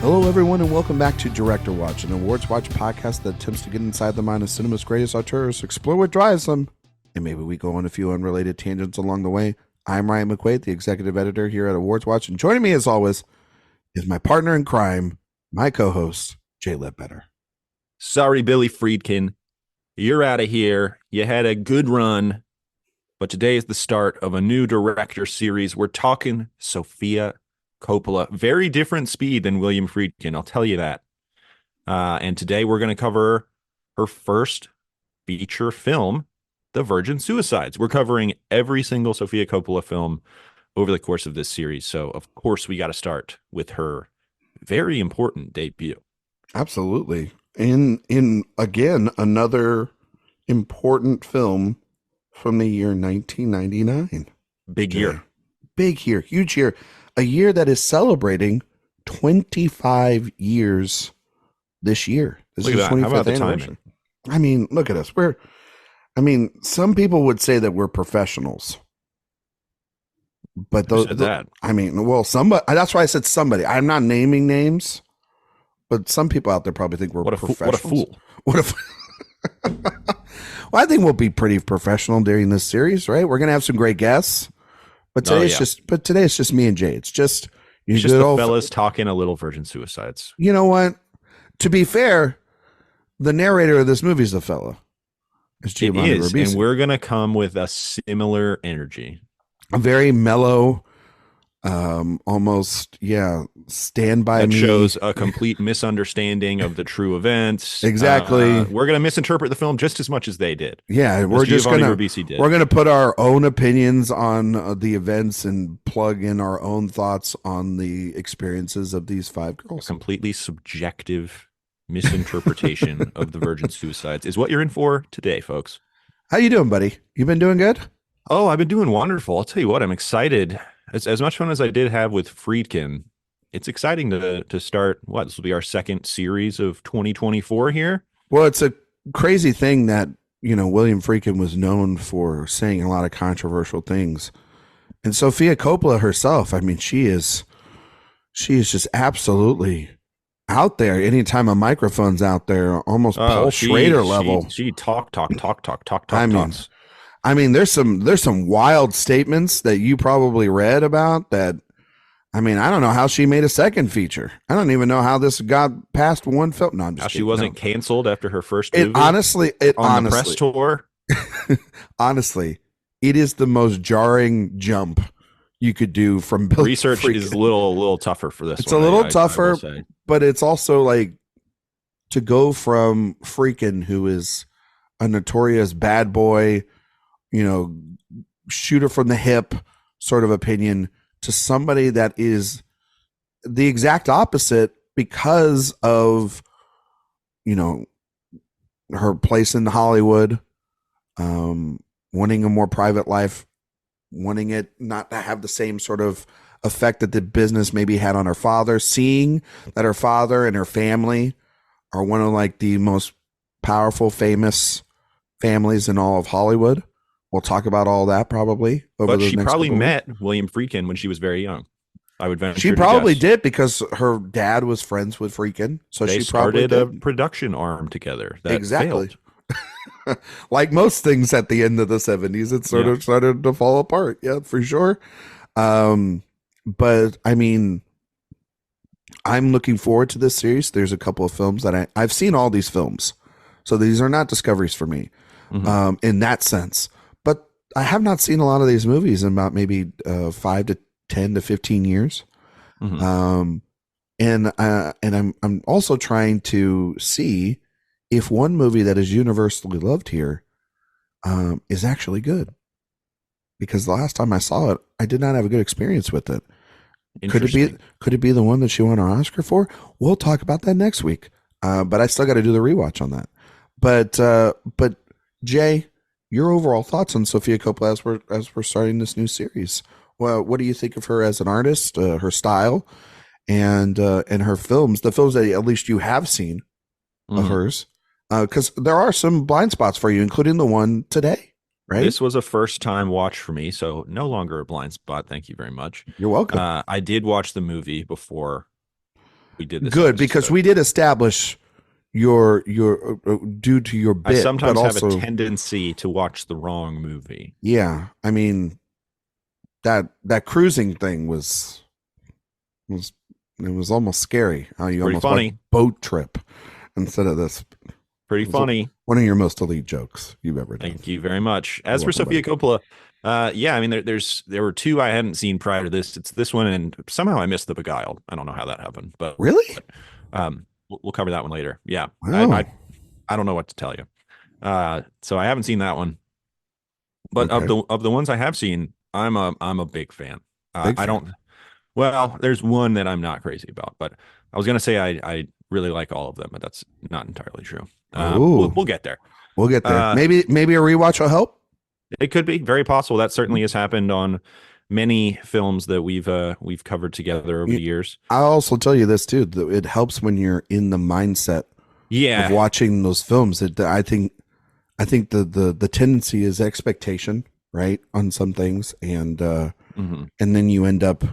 Hello, everyone, and welcome back to Director Watch, an AwardsWatch podcast that attempts to get inside the mind of cinema's greatest auteurs, explore what drives them, and maybe we go on a few unrelated tangents along the way. I'm Ryan McQuade, the executive editor here at AwardsWatch, and joining me, as always, is my partner in crime, my co-host, Jay Ledbetter. Sorry, Billy Friedkin. You're out of here. You had a good run, but today is the start of a new director series. We're talking Sofia Coppola. Very different speed than William Friedkin, I'll tell you that. And today we're going to cover her first feature film, The Virgin Suicides. We're covering every single Sofia Coppola film over the course of this series. So, of course, we got to start with her very important debut. Absolutely. In again, another important film from the year 1999. Big year. Big year. Huge year. A year that is celebrating 25 years this year. This Look is at that. 25th How about the anniversary. timing? I mean, look at us. Some people would say that we're professionals. But those, somebody, that's why I said somebody. I'm not naming names, but some people out there probably think we're professionals. What a fool. Well, I think we'll be pretty professional during this series, right? We're going to have some great guests. But today it's just me and Jay. It's just the fellas talking a little Virgin Suicides. You know what? To be fair, the narrator of this movie is a fella. It's Giovanni Ribisi. And we're gonna come with a similar energy. A very mellow, almost stand by me. That shows a complete misunderstanding of the true events. Exactly. We're gonna misinterpret the film just as much as they did. Yeah, we're gonna put our own opinions on the events and plug in our own thoughts on the experiences of these five girls. A completely subjective misinterpretation of the Virgin Suicides is what you're in for today, folks. How you doing, buddy? You been doing good? Oh, I've been doing wonderful. I'll tell you what, I'm excited. As much fun as I did have with Friedkin, it's exciting to start. This will be our second series of 2024 here. Well, it's a crazy thing that, William Friedkin was known for saying a lot of controversial things. And Sofia Coppola herself, she is just absolutely out there. Anytime a microphone's out there, almost Paul Schrader level. She talks. There's some wild statements that you probably read about that. I don't know how she made a second feature. I don't even know how this got past one film. No, I'm just kidding. She wasn't canceled after her first movie. The press tour. Honestly, it is the most jarring jump you could do from Billy research Friedkin. Is a little tougher for this. It's a little tougher, but it's also like to go from Friedkin, who is a notorious bad boy, shooter from the hip sort of opinion, to somebody that is the exact opposite because of, her place in Hollywood, wanting a more private life, wanting it not to have the same sort of effect that the business maybe had on her father, seeing that her father and her family are one of like the most powerful, famous families in all of Hollywood. We'll talk about all that probably. But she probably met William Friedkin when she was very young. I would venture. She probably did because her dad was friends with Friedkin. So they started a production arm together. That exactly. Like most things at the end of the 70s, it sort of started to fall apart. Yeah, for sure. But I'm looking forward to this series. There's a couple of films that I've seen all these films. So these are not discoveries for me in that sense. I have not seen a lot of these movies in about maybe 5 to 10 to 15 years. And I'm also trying to see if one movie that is universally loved here is actually good. Because the last time I saw it, I did not have a good experience with it. Could it be the one that she won her Oscar for? We'll talk about that next week. But I still got to do the rewatch on that. But Jay, your overall thoughts on Sofia Coppola as we're starting this new series? Well, what do you think of her as an artist, her style, and her films? The films that at least you have seen of hers, because there are some blind spots for you, including the one today. Right. This was a first time watch for me, so no longer a blind spot. Thank you very much. You're welcome. I did watch the movie before we did this Good, because episode. we did establish your due to your I bit, but sometimes have a also tendency to watch the wrong movie. yeah. I mean that cruising thing was it was almost scary how you Pretty almost watched funny. Boat Trip instead of this. Pretty It was funny. one of your most elite jokes you've ever done. Thank you very much. You're As for welcome, Sofia buddy. Coppola, yeah, I mean, there were two I hadn't seen prior to this. It's this one, and somehow I missed The Beguiled. I don't know how that happened, but Really? we'll cover that one later. Yeah, Wow. I don't know what to tell you. So I haven't seen that one, but Okay. of the ones I have seen, I'm a big fan. Big I fan. don't. Well, there's one that I'm not crazy about, but I was gonna say I really like all of them, but that's not entirely true. Oh, We'll get there. we'll get there. Uh, Maybe a rewatch will help. it could be very possible. That certainly has happened on many films that we've covered together over You- the years. I'll also tell you this too. That it helps when you're in the mindset of Yeah. watching those films. I think the tendency is expectation, right, on some things, hmm and then you end up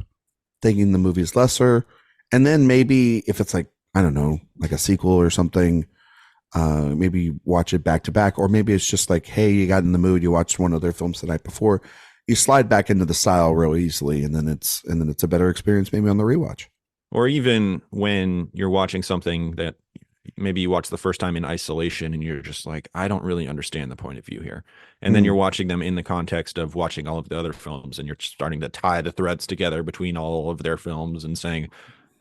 thinking the movie's lesser, and then maybe if it's like I don't know, like a sequel or something, maybe you watch it back to back, or maybe it's just like, hey, you got in the mood, you watched one of their films the night before, you slide back into the style real easily, and then it's a better experience maybe on the rewatch. Or even when you're watching something that maybe you watch the first time in isolation and you're just like, I don't really understand the point of view here. And then Mm. you're watching them in the context of watching all of the other films and you're starting to tie the threads together between all of their films and saying,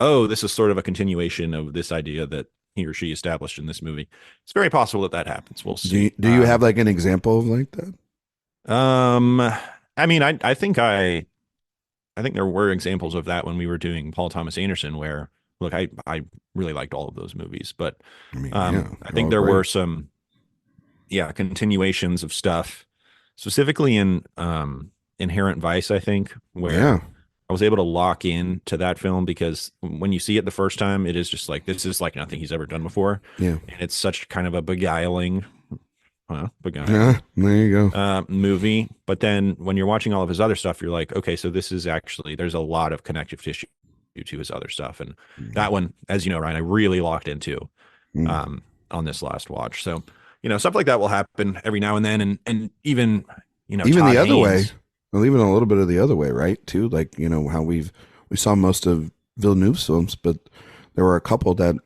oh, this is sort of a continuation of this idea that he or she established in this movie. It's very possible that that happens. We'll Do you, see. do you have like an example of like that? Um, I mean, I think there were examples of that when we were doing Paul Thomas Anderson, where look, I really liked all of those movies, but I mean, yeah, I they're think all there were great. some continuations of stuff, specifically in Inherent Vice, I think, where Yeah, I was able to lock in to that film because when you see it the first time, it is just like this is like nothing he's ever done before, yeah, and it's such kind of a beguiling, yeah. There you go. movie. But then when you're watching all of his other stuff, you're like, okay, so this is actually there's a lot of connective tissue to his other stuff, and that one, as you know, Ryan, I really locked into Mm. on this last watch. So stuff like that will happen every now and then, and even Even the Todd other way, Haynes. well, even a little bit of the other way, right? Too, like how we saw most of Villeneuve's films, but there were a couple that on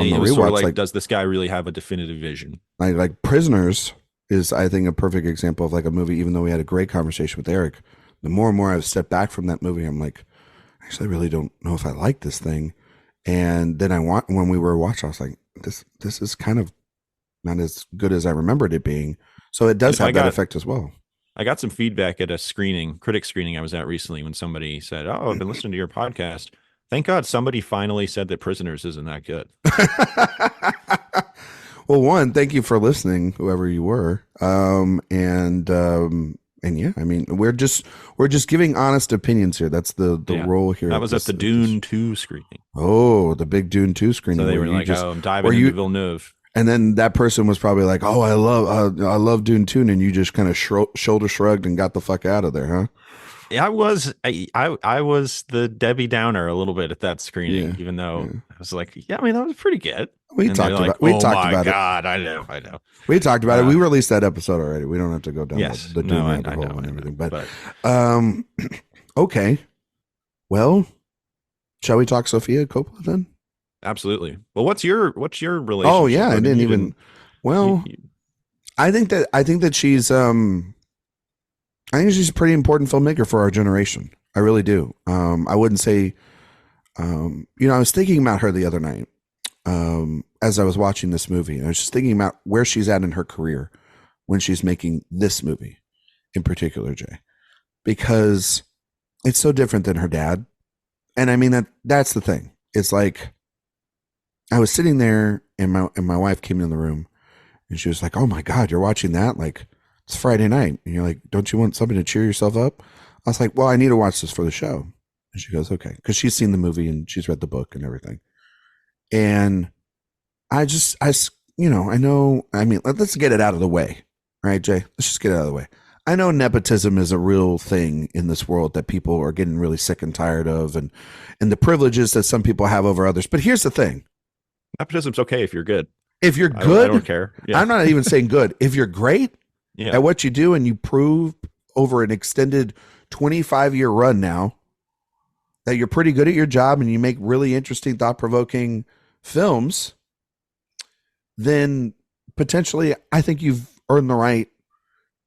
the It was sort of rewatch, like, does this guy really have a definitive vision? like Prisoners is, I think, a perfect example of like a movie. Even though we had a great conversation with Eric, the more and more I've stepped back from that movie, I'm like, actually, I really don't know if I like this thing. And then when we were watching, I was like, this is kind of not as good as I remembered it being. So it does I have that got effect as well. I got some feedback at a critic screening I was at recently when somebody said, "Oh, I've been listening to your podcast. Thank God somebody finally said that Prisoners isn't that good." Well, one, thank you for listening, whoever you were. And yeah, I mean, we're just giving honest opinions here. That's the Yeah. role here. That was at the Dune 2 screening. Oh, the big Dune 2 screening. So they where were you like, just, "Oh, I'm diving where into you, Villeneuve." and then that person was probably like, "Oh, I love Dune 2," and you just kind of shoulder shrugged and got the fuck out of there, huh? Yeah, I was the Debbie Downer a little bit at that screening, Yeah, even though yeah. I was like, yeah, I mean that was pretty good. We And they're talked like, about we oh talked my about it. God, I know. We talked about it. Uh, We released that episode already. We don't have to go down yes, the Dune no, rabbit I hole know, and I everything. know, But but um, okay. Well, shall we talk Sofia Coppola then? absolutely. Well, what's your relationship? Oh yeah, I I mean, didn't you even. didn't. Well, I think that she's a pretty important filmmaker for our generation. I really do. I wouldn't say. I was thinking about her the other night as I was watching this movie, and I was just thinking about where she's at in her career when she's making this movie in particular, Jay, because it's so different than her dad. And I mean that's the thing. It's like I was sitting there, and my wife came in the room, and she was like, "Oh my God, you're watching that? Like it's Friday night, and you're like, don't you want something to cheer yourself up?" I was like, "Well, I need to watch this for the show." And she goes, "Okay," because she's seen the movie and she's read the book and everything. And I know. I mean, let's get it out of the way, all right, Jay? Let's just get it out of the way. I know nepotism is a real thing in this world that people are getting really sick and tired of, and the privileges that some people have over others. But here's the thing: Nepotism's okay if you're good. if you're I don't good, care. Yeah. I'm not even saying good. If you're great Yeah. at what you do and you prove over an extended 25-year run now that you're pretty good at your job and you make really interesting, thought-provoking films, then potentially I think you've earned the right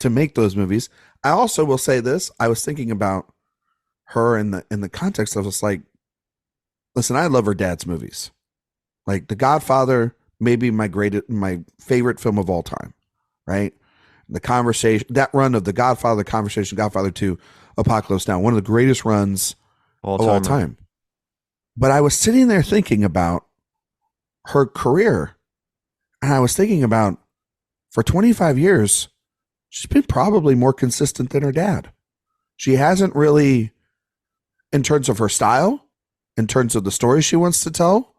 to make those movies. I also will say this. I was thinking about her in the context of it's like, listen, I love her dad's movies. Like The Godfather, maybe my favorite film of all time, right? The Conversation, that run of The Godfather, Conversation, Godfather 2, Apocalypse Now, one of the greatest runs of all time. But I was sitting there thinking about her career, and I was thinking about, for 25 years, she's been probably more consistent than her dad. She hasn't really, in terms of her style, in terms of the story she wants to tell,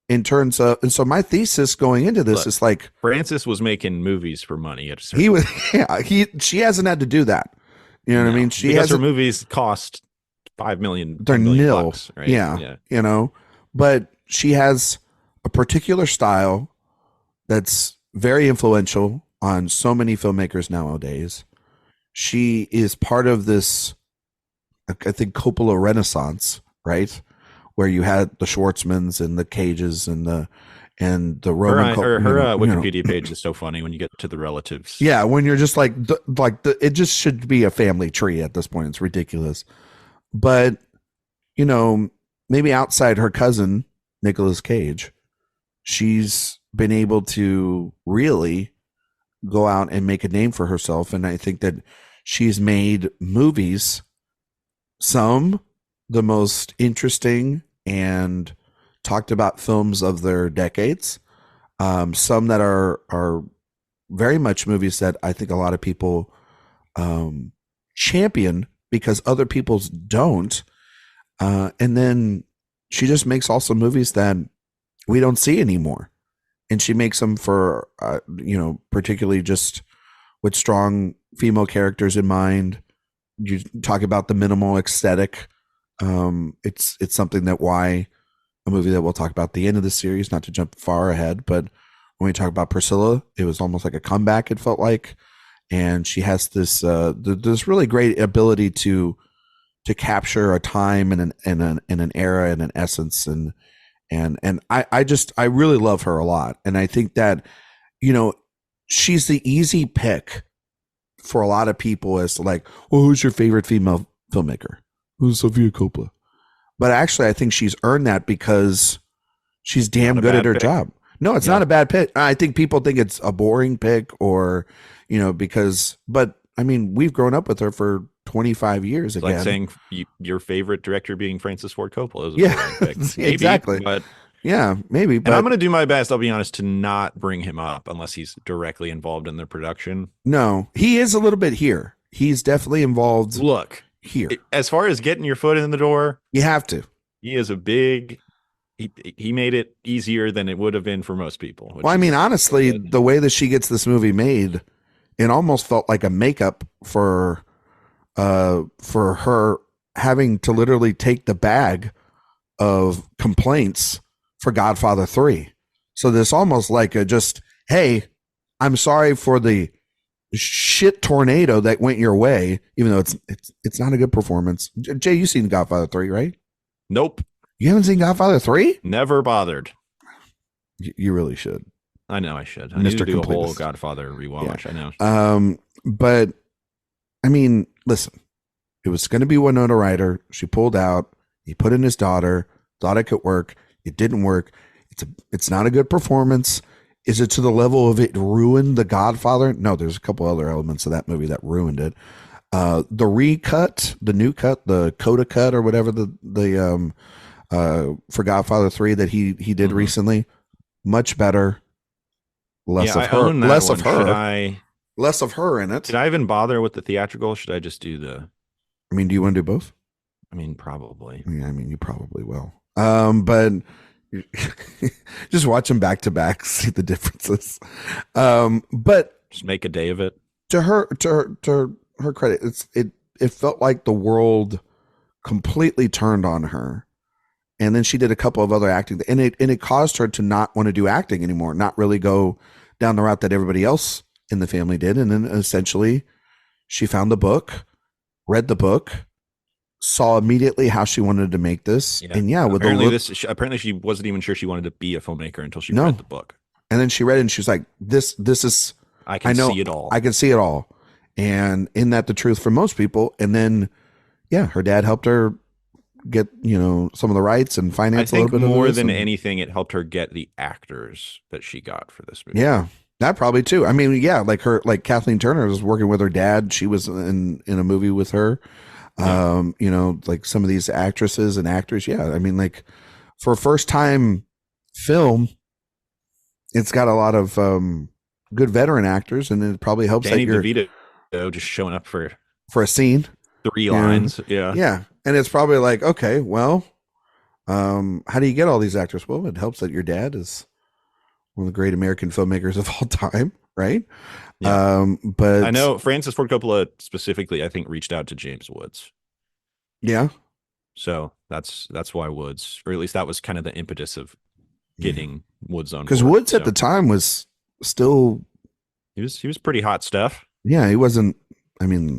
in terms of, and so my thesis going into this is like, Francis was making movies for money at a certain he was, yeah, she hasn't had to do that. You know what I mean? She because has her movies cost $5 million. They're $10 million nil. bucks, right? Yeah. You know, but she has a particular style that's very influential on so many filmmakers nowadays. She is part of this, I think, Coppola Renaissance, right? Where you had the Schwartzmans and the Cages and the Roman. Her Wikipedia page is so funny when you get to the relatives. Yeah, when you're just like it just should be a family tree at this point. It's ridiculous. But you know, maybe outside her cousin Nicolas Cage, she's been able to really go out and make a name for herself, and I think that she's made movies, some the most interesting and talked about films of their decades, some that are very much movies that I think a lot of people champion because other people's don't, and then she just makes also movies that we don't see anymore, and she makes them for particularly just with strong female characters in mind. You talk about the minimal aesthetic. It's something that why a movie that we'll talk about at the end of the series, not to jump far ahead, but when we talk about Priscilla, it was almost like a comeback, it felt like. And she has this really great ability to capture a time and an era and an essence, and I really love her a lot. And I think that, she's the easy pick for a lot of people as to like, well, who's your favorite female filmmaker? Who's Sofia Coppola? But actually, I think she's earned that because she's damn good at her job. No, it's not a bad pick. I think people think it's a boring pick or, but I mean, we've grown up with her for 25 years again. Like saying your favorite director being Francis Ford Coppola. Is a boring pick. Maybe, exactly. But yeah, maybe. But and I'm going to do my best, I'll be honest, to not bring him up unless he's directly involved in the production. No, he is a little bit here. He's definitely involved. Look. Here, as far as getting your foot in the door, you have to. He is he made it easier than it would have been for most people. Well, I mean, honestly, the way that she gets this movie made, it almost felt like a makeup for her having to literally take the bag of complaints for Godfather 3. So this almost like hey, I'm sorry for the shit tornado that went your way, even though it's not a good performance. Jay, you've seen Godfather 3, right? Nope. You haven't seen Godfather 3? Never bothered. You really should. I know I should. I need to do a whole Godfather rewatch. Yeah. I know. But I mean, listen, it was going to be Winona Ryder. She pulled out. He put in his daughter. Thought it could work. It didn't work. It's not a good performance. Is it to the level of it ruined The Godfather? No, there's a couple other elements of that movie that ruined it. The recut, the new cut, the coda cut or whatever for Godfather 3 that he did recently, much better. Less of her. Less of her. Less of her in it. Did I even bother with the theatrical? Should I just do the? I mean, do you want to do both? I mean, probably. Yeah, I mean, you probably will. But just watch them back to back, see the differences. But just make a day of it. To her credit. It felt like the world completely turned on her, and then she did a couple of other acting, and it caused her to not want to do acting anymore, not really go down the route that everybody else in the family did, and then essentially she found the book, read the book, saw immediately how she wanted to make this, and with apparently she wasn't even sure she wanted to be a filmmaker until she read the book, and then she read it and she was like, "This is I can see it all. I can see it all." And isn't that the truth for most people? And then, her dad helped her get, some of the rights and finance a little bit more than anything, it helped her get the actors that she got for this movie. Yeah, that probably too. I mean, like Kathleen Turner was working with her dad. She was in a movie with her. Like some of these actresses and actors. Yeah. I mean, like for a first time film, it's got a lot of good veteran actors, and it probably helps Danny DeVito just showing up for a scene, 3 lines. Yeah. And it's probably like, okay, well, how do you get all these actors? Well, it helps that your dad is one of the great American filmmakers of all time, right? But I know Francis Ford Coppola specifically, I think, reached out to James Woods. Yeah. So that's why Woods, or at least that was kind of the impetus of getting Woods on board. Because Woods at the time was still, he was pretty hot stuff. Yeah, he wasn't,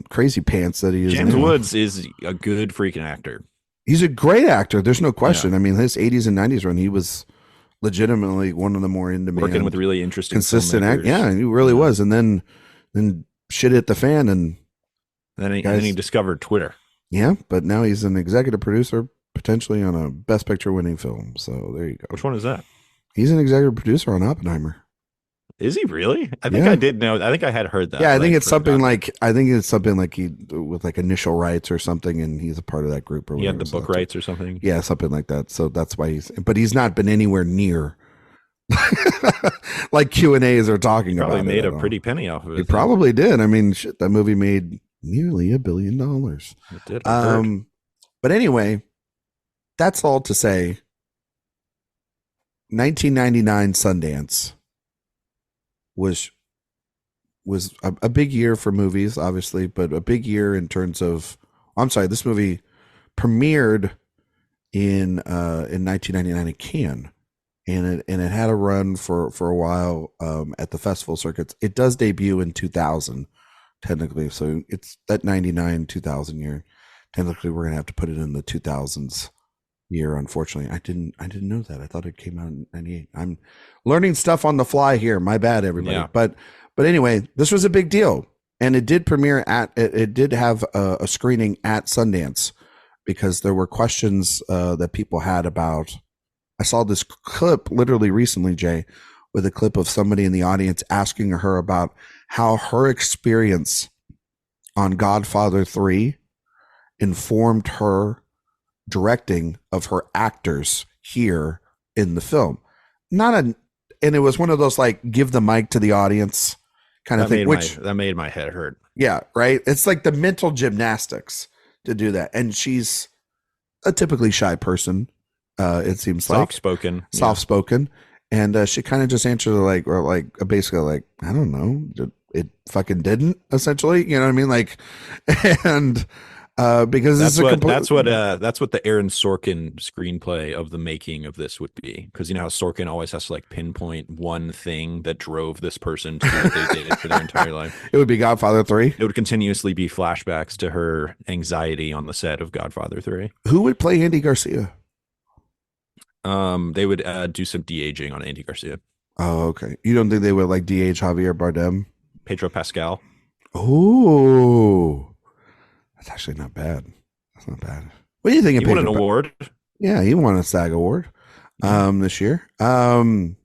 crazy pants that he is. James Woods is a good freaking actor. He's a great actor. There's no question. Yeah. His 80s and 90s run, he was legitimately one of the more in demand, working with really interesting, consistent actors. Yeah, he really was. And then shit hit the fan, and then he discovered Twitter. Yeah, but now he's an executive producer, potentially on a Best Picture winning film. So there you go. Which one is that? He's an executive producer on Oppenheimer. Is he really? I think I did know. I think I had heard that. Yeah, I think it's something like he with like initial rights or something, and he's a part of that group. Or he had the book rights or something. Yeah, something like that. So that's why he's not been anywhere near like Q&As are talking about. Probably made a pretty penny off of it. He probably did. Shit, that movie made nearly $1 billion. It did. But anyway, that's all to say. 1999 Sundance was a big year for movies, obviously, but a big year in terms of, this movie premiered in 1999 in Cannes, and it had a run for a while at the festival circuits. It does debut in 2000 technically, so it's that 99 2000 year. Technically, we're gonna have to put it in the 2000s year. Unfortunately, I didn't know that. I thought it came out in 98. I'm learning stuff on the fly here. My bad, everybody. Yeah. But anyway, this was a big deal, and it did premiere it did have a screening at Sundance, because there were questions that people had about. I saw this clip literally recently, Jay, with a clip of somebody in the audience asking her about how her experience on Godfather 3 informed her directing of her actors here in the film. And it was one of those like give the mic to the audience kind of thing, that made my head hurt. Yeah, right. It's like the mental gymnastics to do that, and she's a typically shy person. It seems like soft spoken, and she kind of just answered basically like, I don't know, it fucking didn't, essentially, you know what I mean, like, and because that's what the Aaron Sorkin screenplay of the making of this would be, because you know how Sorkin always has to like pinpoint one thing that drove this person to do what they did for their entire life. It would be Godfather 3. It would continuously be flashbacks to her anxiety on the set of Godfather 3. Who would play Andy Garcia? They would do some de-aging on Andy Garcia. Oh, okay. You don't think they would like de-age Javier Bardem? Pedro Pascal. Oh, that's actually not bad. That's not bad. What do you think of Pedro? He won an award. Yeah, he won a SAG award this year. Pedro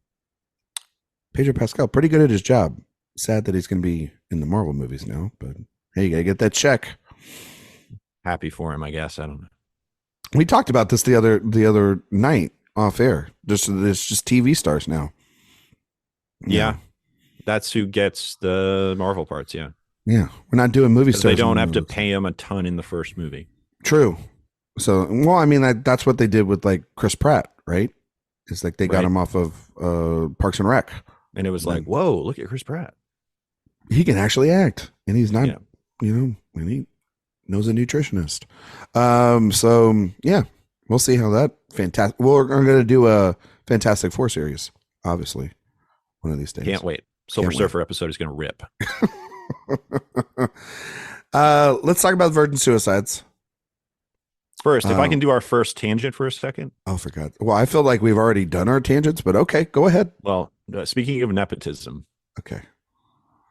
Pascal, pretty good at his job. Sad that he's going to be in the Marvel movies now, but hey, you got to get that check. Happy for him, I guess. I don't know. We talked about this the other night off air. It's just TV stars now. Yeah. That's who gets the Marvel parts. Yeah. Yeah. We're not doing movie stars. They don't have to pay him a ton in the first movie. True. So, well, I mean, that's what they did with like Chris Pratt, right? It's like they got him off of Parks and Rec. And it was like, whoa, look at Chris Pratt. He can actually act, and he's not and he knows a nutritionist. So yeah, we'll see how that fantastic. We're going to do a Fantastic Four series, obviously, one of these days. Can't wait. Silver Surfer episode is going to rip. Let's talk about Virgin Suicides. First, if I can do our first tangent for a second. Oh, forgot. Well, I feel like we've already done our tangents, but okay, go ahead. Well, speaking of nepotism. Okay.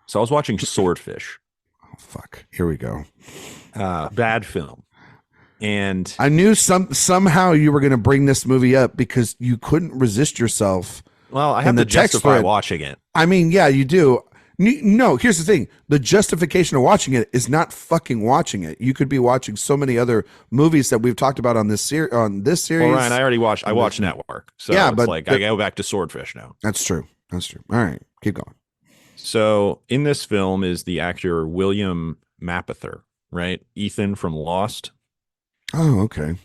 So I was watching Swordfish. Oh, fuck. Here we go. Bad film. And I knew somehow you were going to bring this movie up because you couldn't resist yourself. Well, I have to justify watching it. I mean, yeah, you do. No, here's the thing. The justification of watching it is not fucking watching it. You could be watching so many other movies that we've talked about on this series. Well, Ryan, I watched Network. So yeah, it's I go back to Swordfish now. That's true. All right, keep going. So in this film is the actor William Mapother, right? Ethan from Lost. Oh, okay.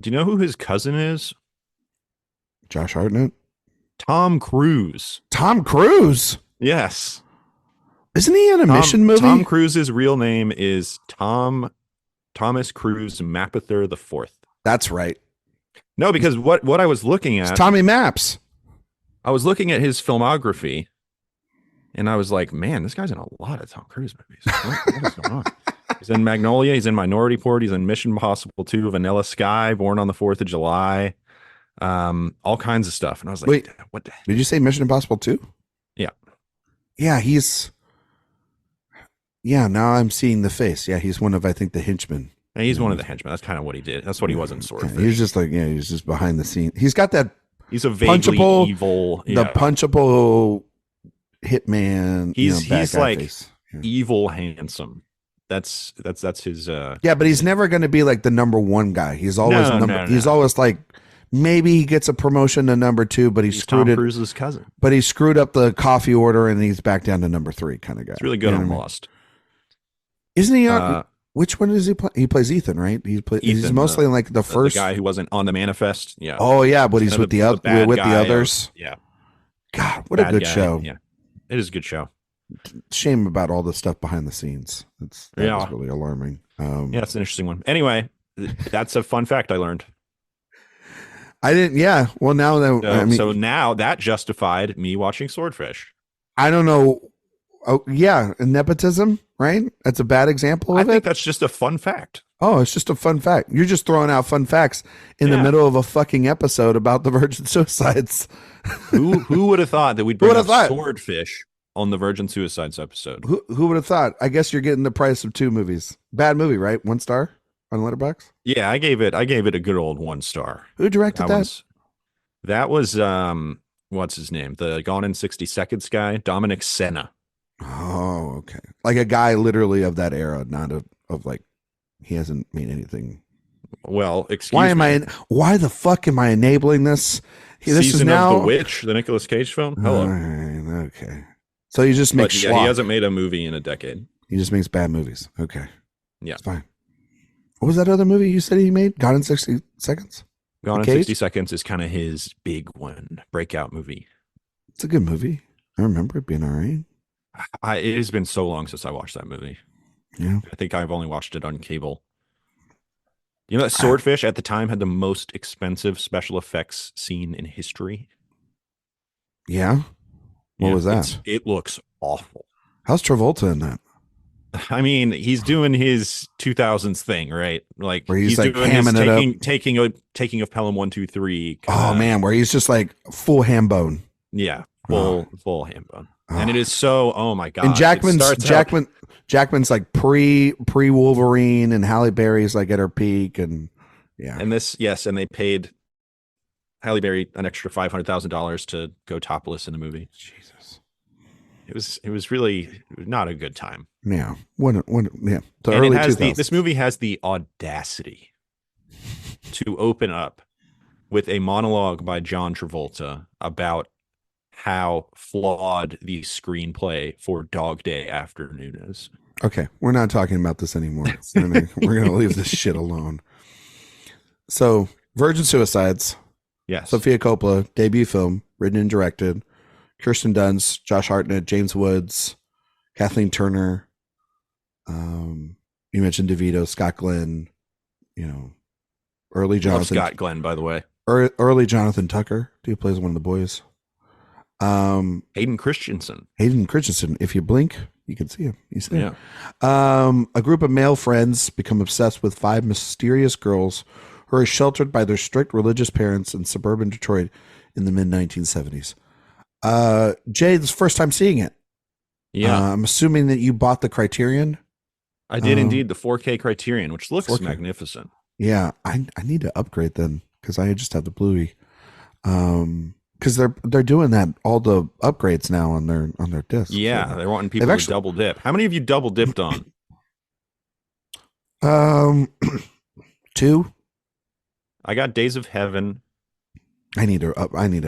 Do you know who his cousin is? Josh Hartnett? Tom Cruise. Tom Cruise? Yes. Isn't he in a mission movie? Tom Cruise's real name is Thomas Cruise Mapother IV. That's right. No, because what I was looking at... It's Tommy Maps. I was looking at his filmography, and I was like, man, this guy's in a lot of Tom Cruise movies. What is going on? He's in Magnolia. He's in Minority Report. He's in Mission Impossible 2, Vanilla Sky, Born on the 4th of July, all kinds of stuff. And I was like, wait, what? Did you say Mission Impossible 2? Yeah. Yeah, now I'm seeing the face. Yeah, he's one of, I think, the henchmen. And he's one of the henchmen. That's kind of what he did. That's what he was in Swordfish. He's just he's just behind the scene. He's got that. He's a vaguely evil. The punchable hitman. He's like evil handsome. That's his. Yeah, but he's never going to be like the number one guy. He's always He's always like, maybe he gets a promotion to number 2, but he's screwed Tom Cruise's cousin. But he screwed up the coffee order, and he's back down to number 3 kind of guy. It's really good on Lost. Isn't he? Which one does he play? He plays Ethan, right? He's mostly in like the first guy who wasn't on the manifest. Yeah. Oh yeah, but he's with the others. Yeah. God, what a good show. Yeah, it is a good show. Shame about all the stuff behind the scenes. That was really alarming. Yeah, it's an interesting one. Anyway, that's a fun fact I learned. I didn't. Yeah. Well, now that so now that justified me watching Swordfish. I don't know. Oh yeah, nepotism, right? That's a bad example of it. I think that's just a fun fact. Oh, it's just a fun fact. You're just throwing out fun facts in the middle of a fucking episode about the Virgin Suicides. Who would have thought that we'd bring up Swordfish on the Virgin Suicides episode? Who would have thought? I guess you're getting the price of 2 movies. Bad movie, right? 1 star on Letterboxd. Yeah, I gave it a good old 1 star. Who directed that? That was what's his name? The Gone in 60 Seconds guy, Dominic Senna. Oh, okay. Like a guy literally of that era, not of like, he hasn't made anything. Well, excuse me. Why the fuck am I enabling this? This Season is now of the Witch, the Nicolas Cage film. Hello. Okay. So he just makes he hasn't made a movie in a decade. He just makes bad movies. Okay. Yeah. It's fine. What was that other movie you said he made? Gone in 60 Seconds? Gone in 60 Seconds is kind of his big one, breakout movie. It's a good movie. I remember it being all right. It has been so long since I watched that movie. Yeah. I think I've only watched it on cable. You know that Swordfish at the time had the most expensive special effects scene in history? Yeah? What was that? It looks awful. How's Travolta in that? I mean, he's doing his 2000s thing, right? Like where he's like doing hamming it up. taking of Pelham 1 2 3. Oh man, where he's just like full ham bone. Yeah, full ham bone. And it is so, oh my god. And Jackman's like pre Wolverine, and Halle Berry's like at her peak, and yeah. And and they paid Halle Berry an extra $500,000 to go topless in the movie. Jesus. It was really not a good time. Yeah. The and early 2000s. This movie has the audacity to open up with a monologue by John Travolta about how flawed the screenplay for Dog Day Afternoon is. Okay, we're not talking about this anymore. We're gonna leave this shit alone. So, Virgin Suicides. Yes. Sofia Coppola, debut film, written and directed. Kirsten Dunst, Josh Hartnett, James Woods, Kathleen Turner, You mentioned DeVito, Scott Glenn, you know, early Love Jonathan, Scott Glenn, by the way. early Jonathan Tucker, who plays one of the boys. Hayden Christensen. Hayden Christensen. If you blink, you can see him. He's there. Yeah. A group of male friends become obsessed with five mysterious girls who are sheltered by their strict religious parents in suburban Detroit in the mid 1970s. Jay, this is the first time seeing it. Yeah. I'm assuming that you bought the Criterion. I did indeed, the 4K Criterion, which looks 4K. magnificent. Yeah, I need to upgrade then because I just have the Bluey. Because they're doing that all the upgrades now on their discs. Yeah, so they're wanting people to double dip. How many have you double dipped on? 2. I got Days of Heaven. I need to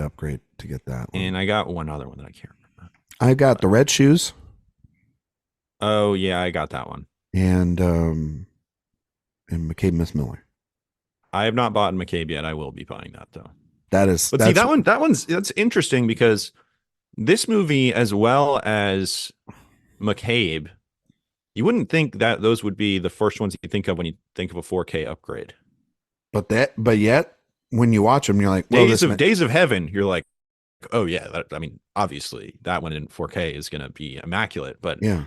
upgrade to get that one. And I got one other one that I can't remember. I got the Red Shoes. Oh yeah, I got that one. And McCabe Miss Miller. I have not bought McCabe yet. I will be buying that though. But see, that's interesting because this movie, as well as McCabe, you wouldn't think that those would be the first ones you think of when you think of a 4K upgrade. But yet when you watch them, you're like, well, Days of Heaven, you're like, oh yeah, I mean, obviously that one in 4K is going to be immaculate, but yeah,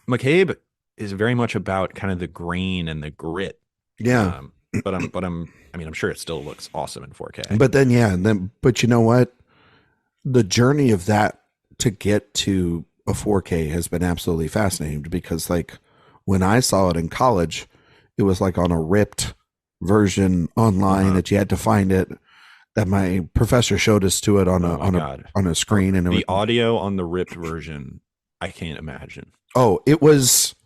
McCabe is very much about kind of the grain and the grit. Yeah. I'm sure it still looks awesome in 4K. But then, but you know what? The journey of that to get to a 4K has been absolutely fascinating because, like, when I saw it in college, it was like on a ripped version online that you had to find it. That my professor showed us to it on a screen, and the audio on the ripped version, I can't imagine. Oh, I was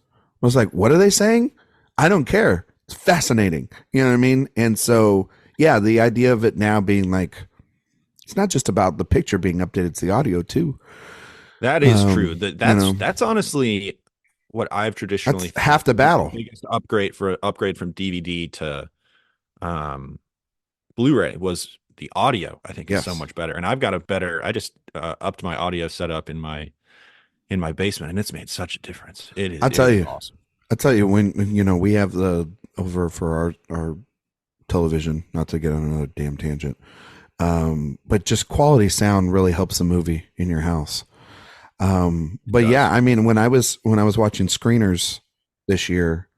like, what are they saying? I don't care. It's fascinating. You know what I mean? And so, yeah, the idea of it now being like, it's not just about the picture being updated, it's the audio too. That is true. That's honestly what I've traditionally half the battle. The biggest upgrade from DVD to Blu-ray was the audio. I think is so much better. And I've got I just upped my audio setup in my basement, and it's made such a difference. It is awesome. I'll tell you when we have the over for our television, not to get on another damn tangent. But just quality sound really helps a movie in your house. But yeah, I mean, when I was watching screeners this year,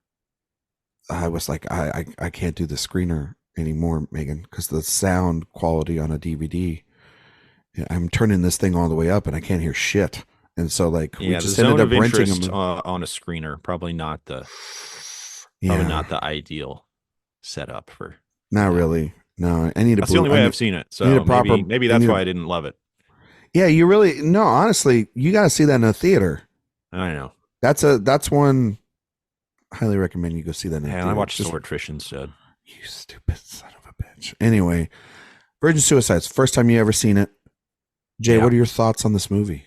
I was like, I can't do the screener anymore, Megan, because the sound quality on a DVD, I'm turning this thing all the way up and I can't hear shit. And so, like, we just ended up renting them on a screener. Probably not the ideal setup for. Not really. No, I need a. That's the only way I've seen it. So maybe that's why I didn't love it. Yeah, you really no. Honestly, you got to see that in a theater. I know. That's one. Highly recommend you go see that in a theater. I watched Swordfish instead. You stupid son of a bitch. Anyway, Virgin Suicides. First time you ever seen it. Jay, what are your thoughts on this movie?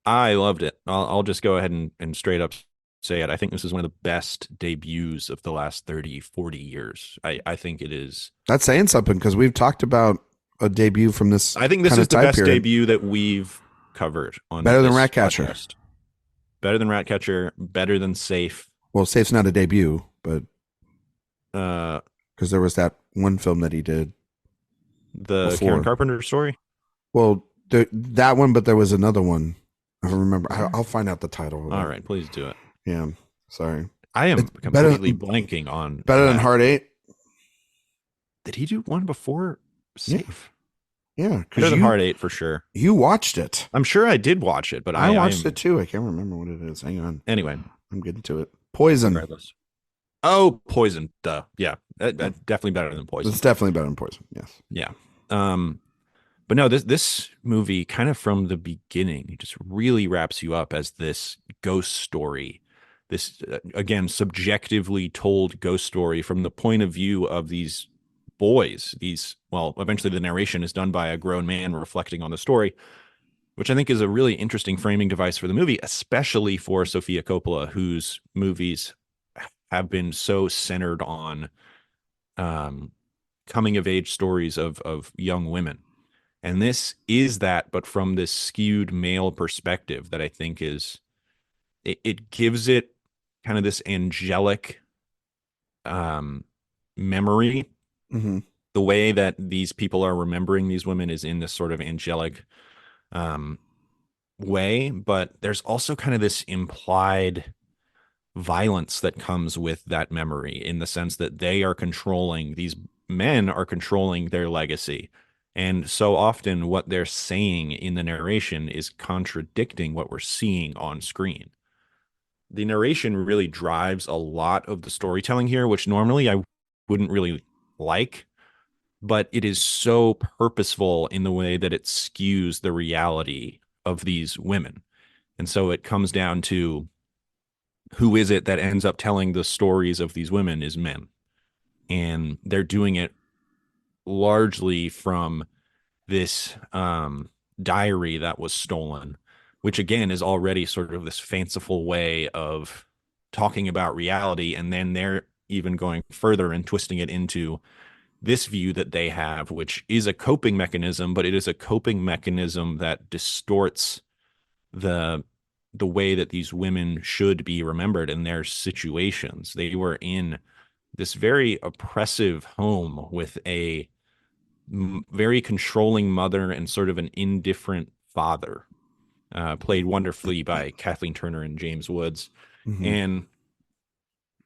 I loved it. I'll just go ahead and straight up say it. I think this is one of the best debuts of the last 30, 40 years. I think it is. That's saying something because we've talked about a debut from this. I think this is the best debut that we've covered on better than Ratcatcher. Podcast. Better than Ratcatcher. Better than Safe. Well, Safe's not a debut, but because there was that one film that he did. The Karen Carpenter story? Well, that one, but there was another one. I don't remember. I'll find out the title. All right, please do it. Yeah, sorry. I am completely blanking on. Better than Heart 8? Did he do one before Safe? Yeah. Better than Heart 8 for sure. You watched it. I'm sure I did watch it, but I watched it too. I can't remember what it is. Hang on. Anyway. I'm getting to it. Poison. Regardless. Oh, Poison. Duh. Yeah. Definitely better than Poison. It's definitely better than Poison. Yes. Yeah. But no, this movie kind of from the beginning just really wraps you up as this ghost story. This, again, subjectively told ghost story from the point of view of these boys. Eventually the narration is done by a grown man reflecting on the story, which I think is a really interesting framing device for the movie, especially for Sofia Coppola, whose movies have been so centered on coming of age stories of young women. And this is that, but from this skewed male perspective that I think is, it gives it kind of this angelic um, memory. Mm-hmm. The way that these people are remembering these women is in this sort of angelic um, way, but there's also kind of this implied violence that comes with that memory in the sense that these men are controlling their legacy. And so often what they're saying in the narration is contradicting what we're seeing on screen. The narration really drives a lot of the storytelling here, which normally I wouldn't really like, but it is so purposeful in the way that it skews the reality of these women. And so it comes down to who is it that ends up telling the stories of these women is men. And they're doing it largely from this diary that was stolen, which again is already sort of this fanciful way of talking about reality. And then they're even going further and twisting it into this view that they have, which is a coping mechanism, but it is a coping mechanism that distorts the the way that these women should be remembered in their situations. They were in this very oppressive home with a very controlling mother and sort of an indifferent father, played wonderfully by Kathleen Turner and James Woods. Mm-hmm. And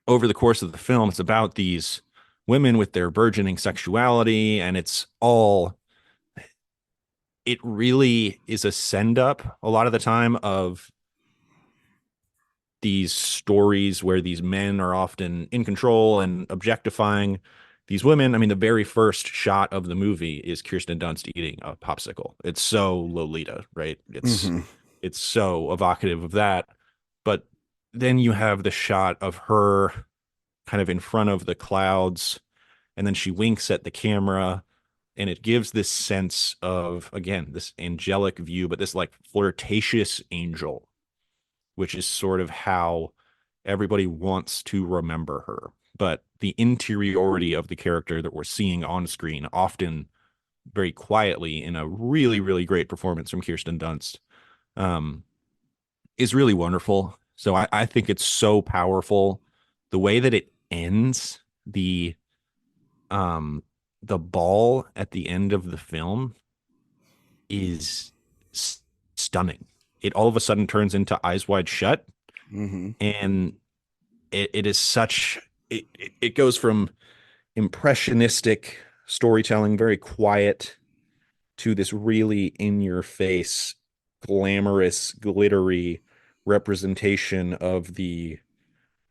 over the course of the film, it's about these women with their burgeoning sexuality, and it really is a send up a lot of the time of these stories where these men are often in control and objectifying these women. I mean, the very first shot of the movie is Kirsten Dunst eating a popsicle. It's so Lolita, right? Mm-hmm. It's so evocative of that. But then you have the shot of her kind of in front of the clouds, and then she winks at the camera, and it gives this sense of, again, this angelic view, but this like flirtatious angel, which is sort of how everybody wants to remember her. But the interiority of the character that we're seeing on screen, often very quietly in a really, really great performance from Kirsten Dunst, um, is really wonderful. So I think it's so powerful. The way that it ends, um, the ball at the end of the film is stunning. It all of a sudden turns into Eyes Wide Shut, Mm-hmm. and it is such it goes from impressionistic storytelling, very quiet, to this really in your face, glamorous, glittery representation of the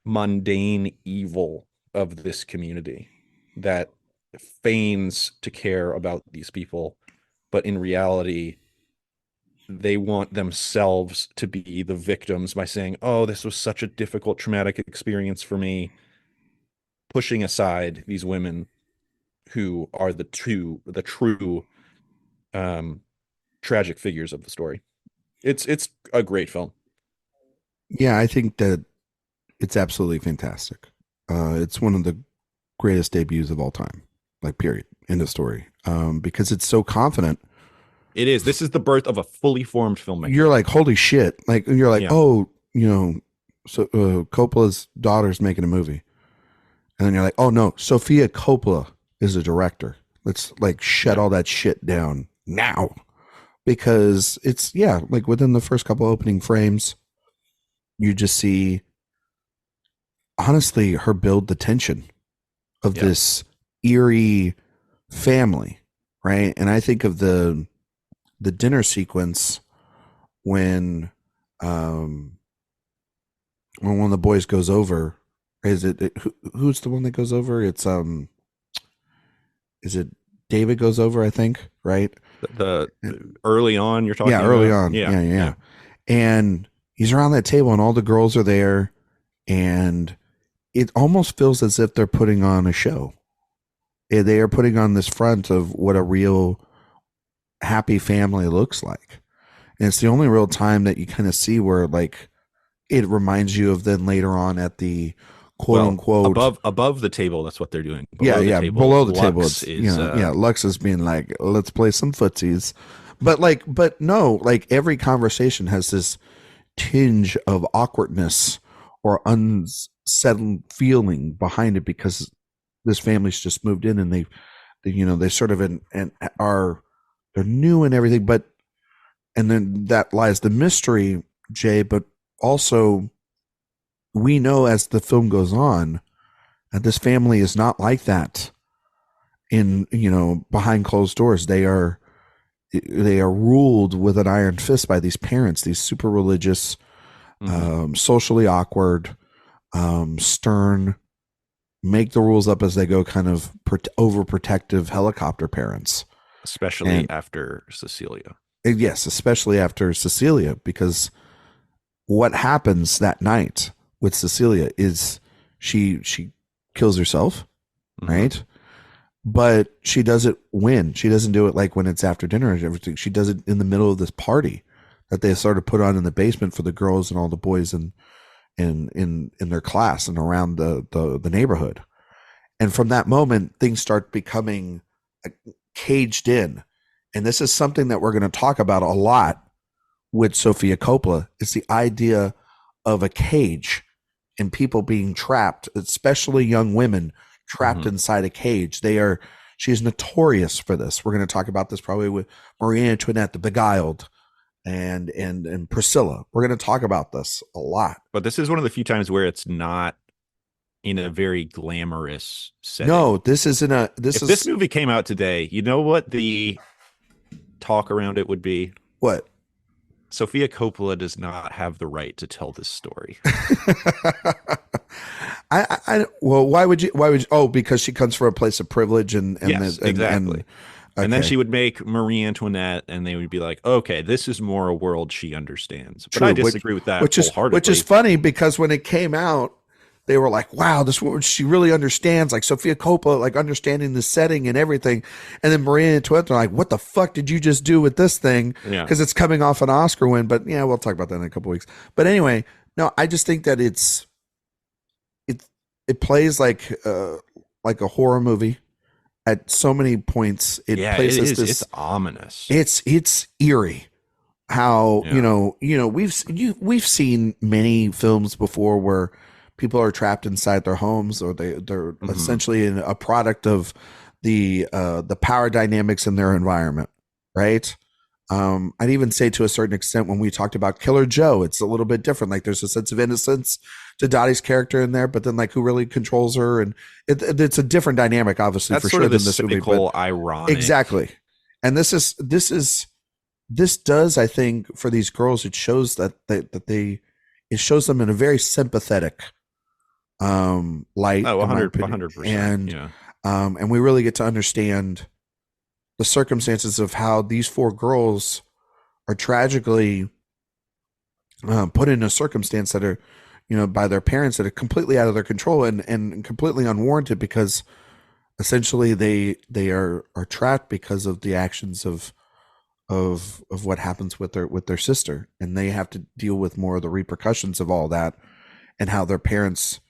mundane evil of this community that feigns to care about these people, but in reality they want themselves to be the victims by saying, "Oh, this was such a difficult, traumatic experience for me," pushing aside these women who are the true um, tragic figures of the story. It's a great film. Yeah, I think that it's absolutely fantastic. It's one of the greatest debuts of all time, like period, end of story. Because it's so confident. It is. This is the birth of a fully formed filmmaker. You're like, holy shit! Like you're like, Yeah. oh, so Coppola's daughter's making a movie, and then you're like, oh no, Sofia Coppola is a director. Let's like shut all that shit down now, because it's like within the first couple opening frames, you just see honestly her build the tension of this eerie family, right? And I think of the dinner sequence when when one of the boys goes over. Who's the one that goes over? It's is it David goes over, I think, right? The early on you're talking early about? on. Yeah. And he's around that table and all the girls are there, and it almost feels as if they're putting on a show. They are putting on this front of what a real happy family looks like. And it's the only real time that you kind of see where like it reminds you of then later on at the quote unquote above the table. That's what they're doing. Below the table, Lux it's Lux is being like, let's play some footsies. But no, like every conversation has this tinge of awkwardness or settled feeling behind it because this family's just moved in and they sort of and are they're new and everything, but and then that lies the mystery, Jay, but also we know as the film goes on that this family is not like that in behind closed doors. They are ruled with an iron fist by these parents, these super religious, socially awkward, stern, make the rules up as they go, kind of overprotective helicopter parents. Especially after Cecilia. Yes, especially after Cecilia, because what happens that night with Cecilia is she kills herself, right? But she does it when she doesn't do it like when it's after dinner and everything. She does it in the middle of this party that they sort of put on in the basement for the girls and all the boys in their class and around the neighborhood. And from that moment, things start becoming caged in. And this is something that we're going to talk about a lot with Sofia Coppola. It's the idea of a cage and people being trapped, especially young women trapped inside a cage. She's notorious for this. We're going to talk about this probably with Marie Antoinette, the Beguiled, and Priscilla. We're going to talk about this a lot. But this is one of the few times where it's not in a very glamorous setting. No, this isn't if this movie came out today, you know what the talk around it would be? What? Sofia Coppola does not have the right to tell this story. Well, why would you? Oh, because she comes from a place of privilege and yes, exactly. Okay. And then she would make Marie Antoinette, and they would be like, "Okay, this is more a world she understands." But True, I disagree with that wholeheartedly. Which is funny because when it came out, they were like, "Wow, this woman, she really understands." Like Sofia Coppola, like understanding the setting and everything. And then Marie Antoinette, they're like, "What the fuck did you just do with this thing?" Yeah, because it's coming off an Oscar win. But yeah, we'll talk about that in a couple weeks. But anyway, no, I just think that it plays like a horror movie at so many points. It plays it's ominous. It's eerie. How we've seen many films before where people are trapped inside their homes, or they're essentially a product of the power dynamics in their environment, right? I'd even say to a certain extent when we talked about Killer Joe, it's a little bit different. Like there's a sense of innocence to Dottie's character in there, but then like who really controls her, and it's a different dynamic, obviously, that's for sort sure of the than this cynical, movie. But ironic, exactly. And this does, I think, for these girls, it shows that it shows them in a very sympathetic light. 100%. And we really get to understand the circumstances of how these four girls are tragically put in a circumstance that are, by their parents, that are completely out of their control and completely unwarranted, because essentially they are trapped because of the actions of what happens with their sister, and they have to deal with more of the repercussions of all that and how their parents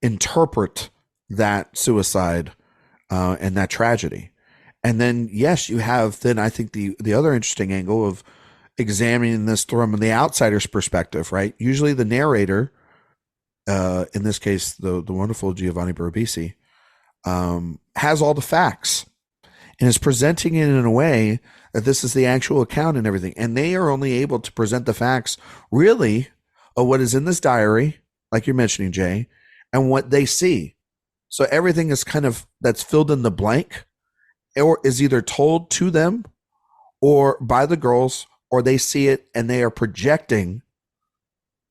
interpret that suicide and that tragedy. And then, yes, you have then I think the other interesting angle of examining this from the outsider's perspective, right? Usually the narrator, in this case, the wonderful Giovanni Barabisi, has all the facts and is presenting it in a way that this is the actual account and everything. And they are only able to present the facts really of what is in this diary, like you're mentioning, Jay, and what they see. So everything is kind of that's filled in the blank, or is either told to them or by the girls, or they see it and they are projecting.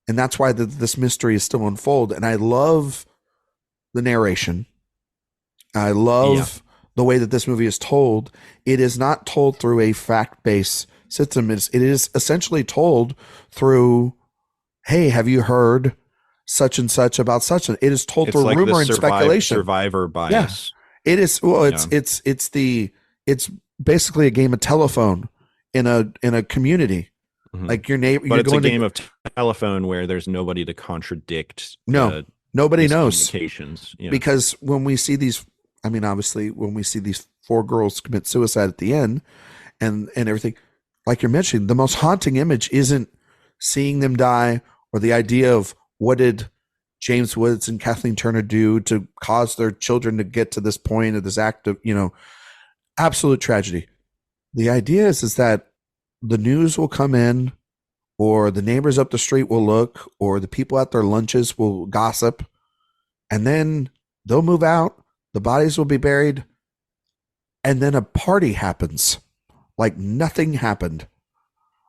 And that's why this mystery is still unfold. And I love the narration. I love the way that this movie is told. It is not told through a fact-based system. It is essentially told through, hey, have you heard such and such about such? It is told it's through like rumor and speculation. Survivor bias. Yeah. It is. Well, it's basically a game of telephone in a community. Like your neighbor, but it's a game of telephone where there's nobody to contradict. Nobody knows communications. Because when we see these, I mean, obviously, when we see these four girls commit suicide at the end, and everything, like you're mentioning, the most haunting image isn't seeing them die or the idea of what did James Woods and Kathleen Turner do to cause their children to get to this point of this act of, absolute tragedy. The idea is that the news will come in, or the neighbors up the street will look, or the people at their lunches will gossip, and then they'll move out, the bodies will be buried, and then a party happens like nothing happened.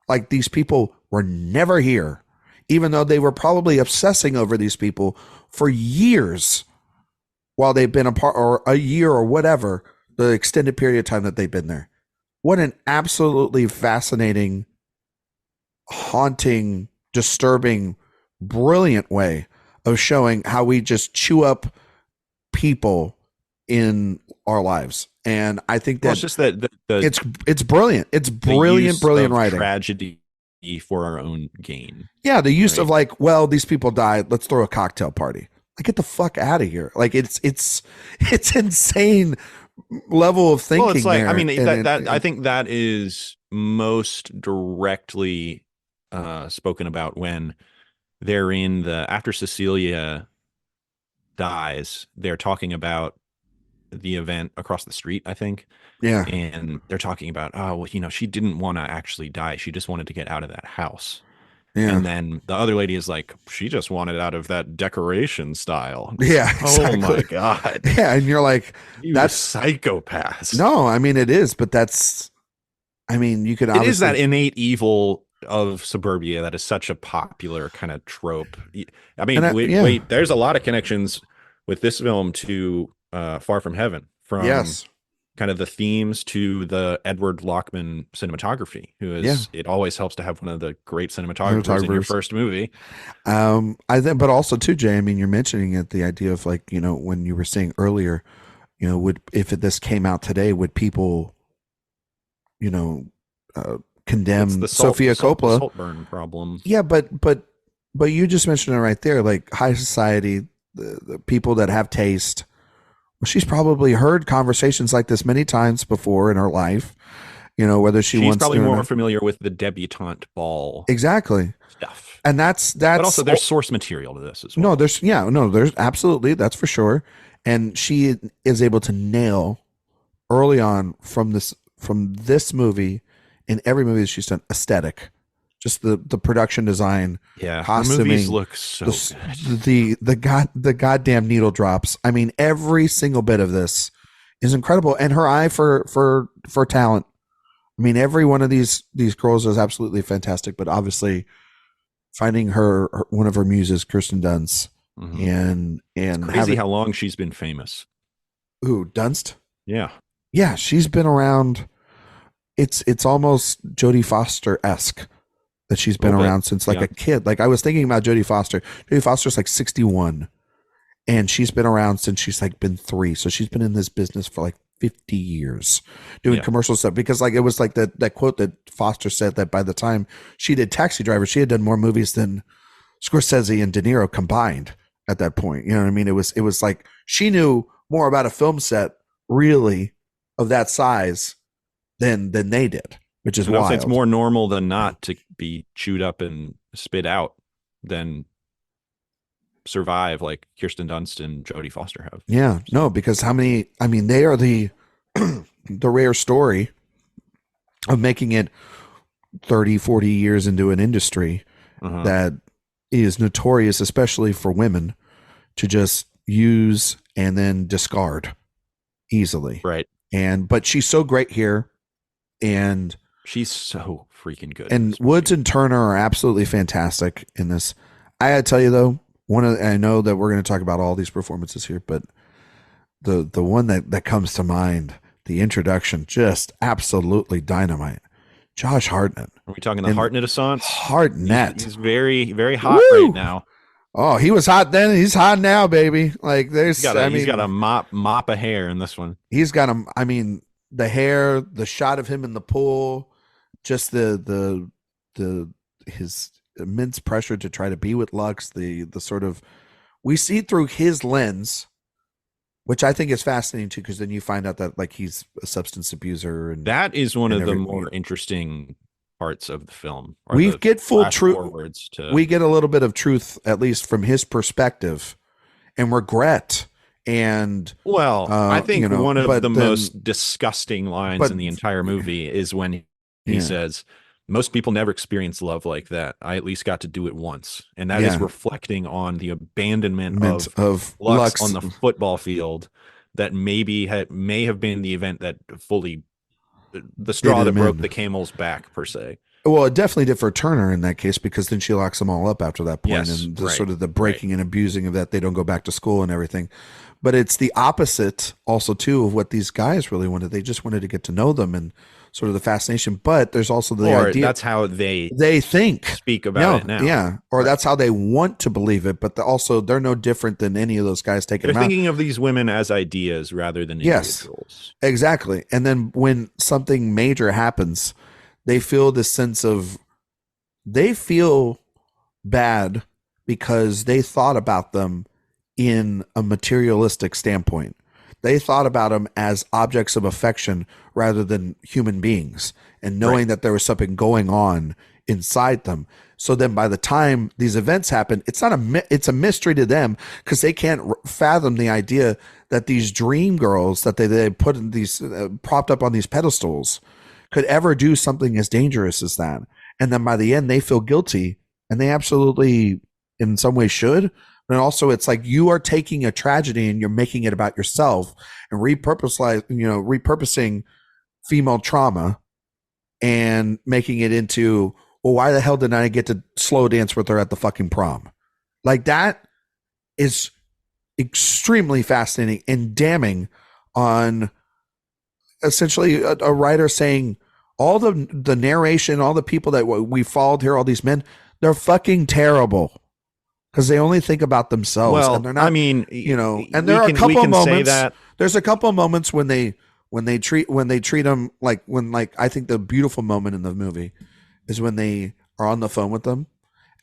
Like these people were never here, even though they were probably obsessing over these people for years while they've been apart, or a year or whatever, the extended period of time that they've been there. What an absolutely fascinating, haunting, disturbing, brilliant way of showing how we just chew up people in our lives. And I think that it's just that it's brilliant. It's brilliant writing. Tragedy for our own gain. Yeah, the use of like, well, these people died, let's throw a cocktail party. Like, get the fuck out of here. Like, it's insane level of thinking. Well, it's like, there. I mean, I think that is most directly spoken about when they're in after Cecilia dies, they're talking about the event across the street, I think. Yeah. And they're talking about, oh, well, she didn't want to actually die. She just wanted to get out of that house. Yeah. And then the other lady is like, she just wanted out of that decoration style. Yeah. Exactly. Oh my God. Yeah. And you're like, that's psychopaths. No, I mean, it is, but you could obviously. It is that innate evil of suburbia that is such a popular kind of trope. I mean, wait, there's a lot of connections with this film to Far From Heaven, from kind of the themes to the Edward Lockman cinematography, who is, it always helps to have one of the great cinematographers in your first movie. I think, but also too, Jay, I mean, you're mentioning it, the idea of like, when you were saying earlier, if this came out today, would people, condemn Sofia Coppola? Salt burn problem. Yeah, but you just mentioned it right there, like high society, the people that have taste. Well, she's probably heard conversations like this many times before in her life. Whether she's probably more familiar with the debutante ball stuff, and that's. But also, there's source material to this as well. There's absolutely, that's for sure, and she is able to nail early on from this movie, in every movie that she's done, aesthetic. Just the production design, costuming, the movies look so good. The goddamn needle drops. I mean, every single bit of this is incredible, and her eye for talent. I mean, every one of these girls is absolutely fantastic. But obviously, finding her one of her muses, Kirsten Dunst, and it's crazy how long she's been famous. Ooh, Dunst? Yeah, she's been around. It's almost Jodie Foster-esque. That she's been around since like a kid. Like, I was thinking about Jodie Foster. Jodie Foster's like 61, and she's been around since she's like been 3. So she's been in this business for like 50 years doing commercial stuff, because like it was like that quote that Foster said that by the time she did Taxi Driver, she had done more movies than Scorsese and De Niro combined at that point. You know what I mean? It was like she knew more about a film set really of that size than they did. Which is wild. It's more normal than not to be chewed up and spit out than survive like Kirsten Dunst and Jodie Foster have. Yeah, no, because they are the rare story of making it 30, 40 years into an industry that is notorious, especially for women, to just use and then discard easily. Right. But she's so great here, and she's so freaking good. And Woods and Turner are absolutely fantastic in this. I gotta tell you though, I know that we're going to talk about all these performances here, but the one that comes to mind, the introduction, just absolutely dynamite. Josh Hartnett. Are we talking the Hartnett-assance? Hartnett. He's very, very hot right now. Oh, he was hot then. He's hot now, baby. Like he's got a mop of hair in this one. He's got the hair, the shot of him in the pool, just his immense pressure to try to be with Lux, the sort of, we see through his lens, which I think is fascinating too, because then you find out that like he's a substance abuser, and that is one of the more interesting parts of the film, or We the get full flash truth. forwards to. We get a little bit of truth, at least from his perspective, and regret, and Well, I think one of the But then, most disgusting lines but in the entire movie is when he yeah, says, "Most people never experience love like that. I at least got to do it once." And that is yeah, reflecting on the abandonment meant of of Lux Lux. on the football field that may have been the event that fully the straw Dated that him broke in. the camel's back, per se. Well, it definitely did for Turner in that case, because then she locks them all up after that point, Yes, and the right, sort of the right. breaking and abusing of that, they don't go back to school and everything. But it's the opposite also too of what these guys really wanted. They just wanted to get to know them and sort of the fascination. But there's also the Or idea that's how they they think, speak about no, it now. yeah, or Right. that's how they want to believe it. But also they're no different than any of those guys taking They're them out. thinking of these women as ideas rather than Yes, individuals. exactly. And then when something major happens, they feel this sense of, they feel bad because they thought about them in a materialistic standpoint. They thought about them as objects of affection rather than human beings, and knowing Right. that there was something going on inside them. So then by the time these events happen, it's not it's a mystery to them, because they can't fathom the idea that these dream girls that they put in these propped up on these pedestals could ever do something as dangerous as that. And then by the end, they feel guilty, and they absolutely, in some way, should. But also, it's like you are taking a tragedy and you're making it about yourself and repurposing female trauma and making it into, well, why the hell didn't I get to slow dance with her at the fucking prom? Like, that is extremely fascinating and damning on essentially a writer saying all the narration, all the people that we followed here, all these men, they're fucking terrible because they only think about themselves. Well, and they're not, I mean, and there are a couple of moments. That. There's a couple of moments when they treat them like, I think the beautiful moment in the movie is when they are on the phone with them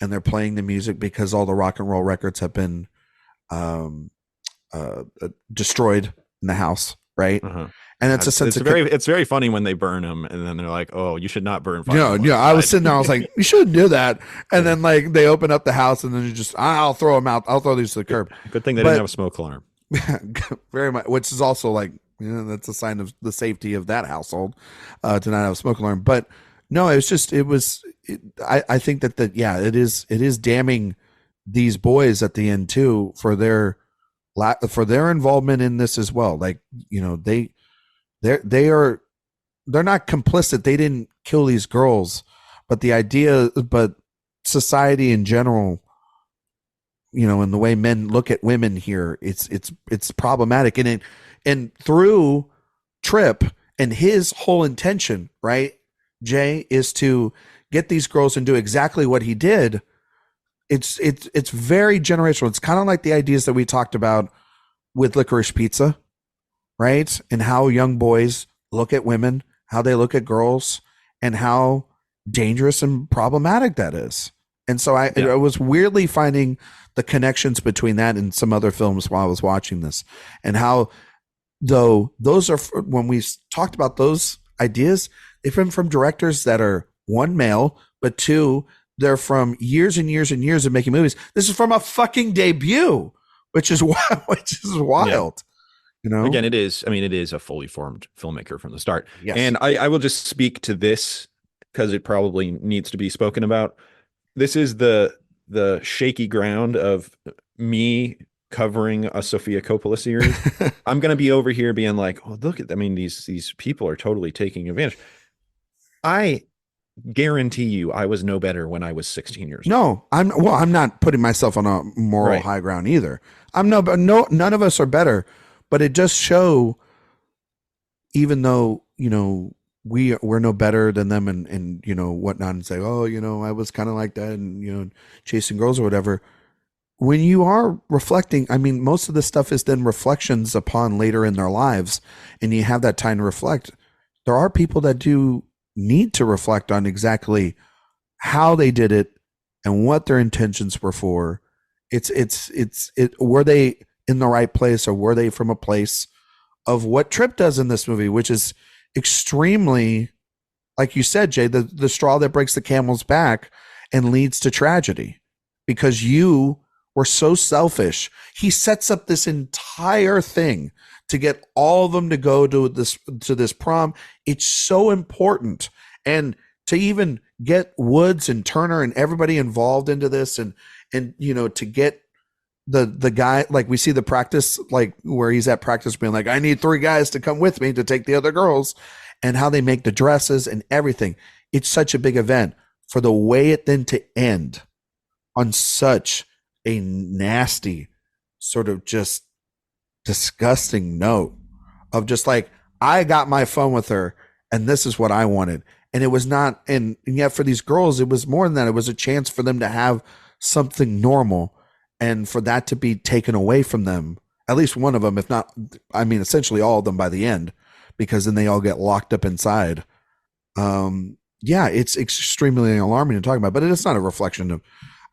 and they're playing the music because all the rock and roll records have been destroyed in the house, right? Uh-huh. And it's a sense of it's very funny when they burn them, and then they're like, "Oh, you should not burn fire." yeah. I was sitting there, I was like, you shouldn't do that. And then like they open up the house, and then you just, I'll throw them out. I'll throw these to the curb. Good thing they didn't have a smoke alarm. Very much, which is also like, that's a sign of the safety of that household, to not have a smoke alarm. But no, I think that it is damning these boys at the end too for their involvement in this as well. Like, they're not complicit. They didn't kill these girls, but society in general, and the way men look at women here, it's problematic. And through Trip and his whole intention, right, Jay, is to get these girls and do exactly what he did. It's very generational. It's kind of like the ideas that we talked about with Licorice Pizza, right? And how young boys look at women, how they look at girls, and how dangerous and problematic that is. And so I was weirdly finding the connections between that and some other films while I was watching this, and how, though those are, when we talked about those ideas, they've been from directors that are, one, male, but two, they're from years and years and years of making movies. This is from a fucking debut, which is wild. Yeah. Again, it is a fully formed filmmaker from the start. Yes. And I will just speak to this because it probably needs to be spoken about. This is the shaky ground of me covering a Sofia Coppola series. I'm going to be over here being like, oh, look at, these people are totally taking advantage. I guarantee you I was no better when I was 16 years old. No, I'm not putting myself on a moral high ground either. None of us are better, but it does show, even though, we're no better than them and whatnot, and say, oh, I was kind of like that, and chasing girls or whatever. When you are reflecting, most of this stuff is then reflections upon later in their lives, and you have that time to reflect. There are people that do need to reflect on exactly how they did it and what their intentions were for. Were they in the right place, or were they from a place of what Tripp does in this movie, which is extremely like you said, Jay, the straw that breaks the camel's back and leads to tragedy because you were so selfish. He sets up this entire thing to get all of them to go to this prom. It's so important. And to even get Woods and Turner and everybody involved into this and to get the guy, like we see the practice, like where he's at practice being like, I need 3 guys to come with me to take the other girls, and how they make the dresses and everything. It's such a big event for the way it then to end on such a nasty sort of just disgusting note of just like, I got my fun with her and this is what I wanted. And it was not, and yet for these girls, it was more than that. It was a chance for them to have something normal and for that to be taken away from them, at least one of them, if not, I mean, essentially all of them by the end, because then they all get locked up inside. Yeah, it's extremely alarming to talk about, but it is not a reflection of,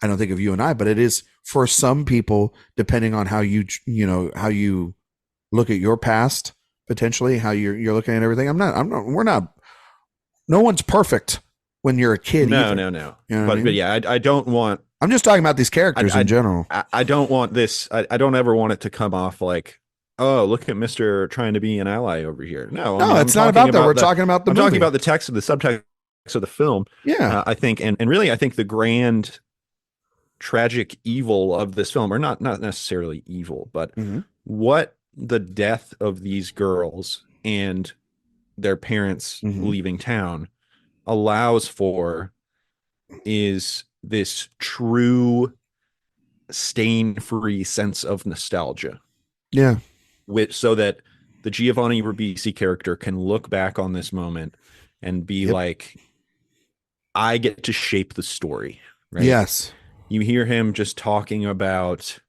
I don't think, of you and I, but it is for some people, depending on how how you look at your past, potentially how you're looking at everything. We're not, no one's perfect when you're a kid. No. You know but yeah, I don't want, I'm just talking about these characters in general. I don't want this. I don't ever want it to come off like, oh, look at Mr. trying to be an ally over here. No, it's not about that. We're talking about the movie. Talking about the text of the subtext of the film. Yeah. I think, and really, I think the grand tragic evil of this film, or not necessarily evil, but what the death of these girls and their parents leaving town allows for is this true stain-free sense of nostalgia. Yeah. So that the Giovanni Ribisi character can look back on this moment and be like, I get to shape the story. Right? Yes. You hear him just talking about,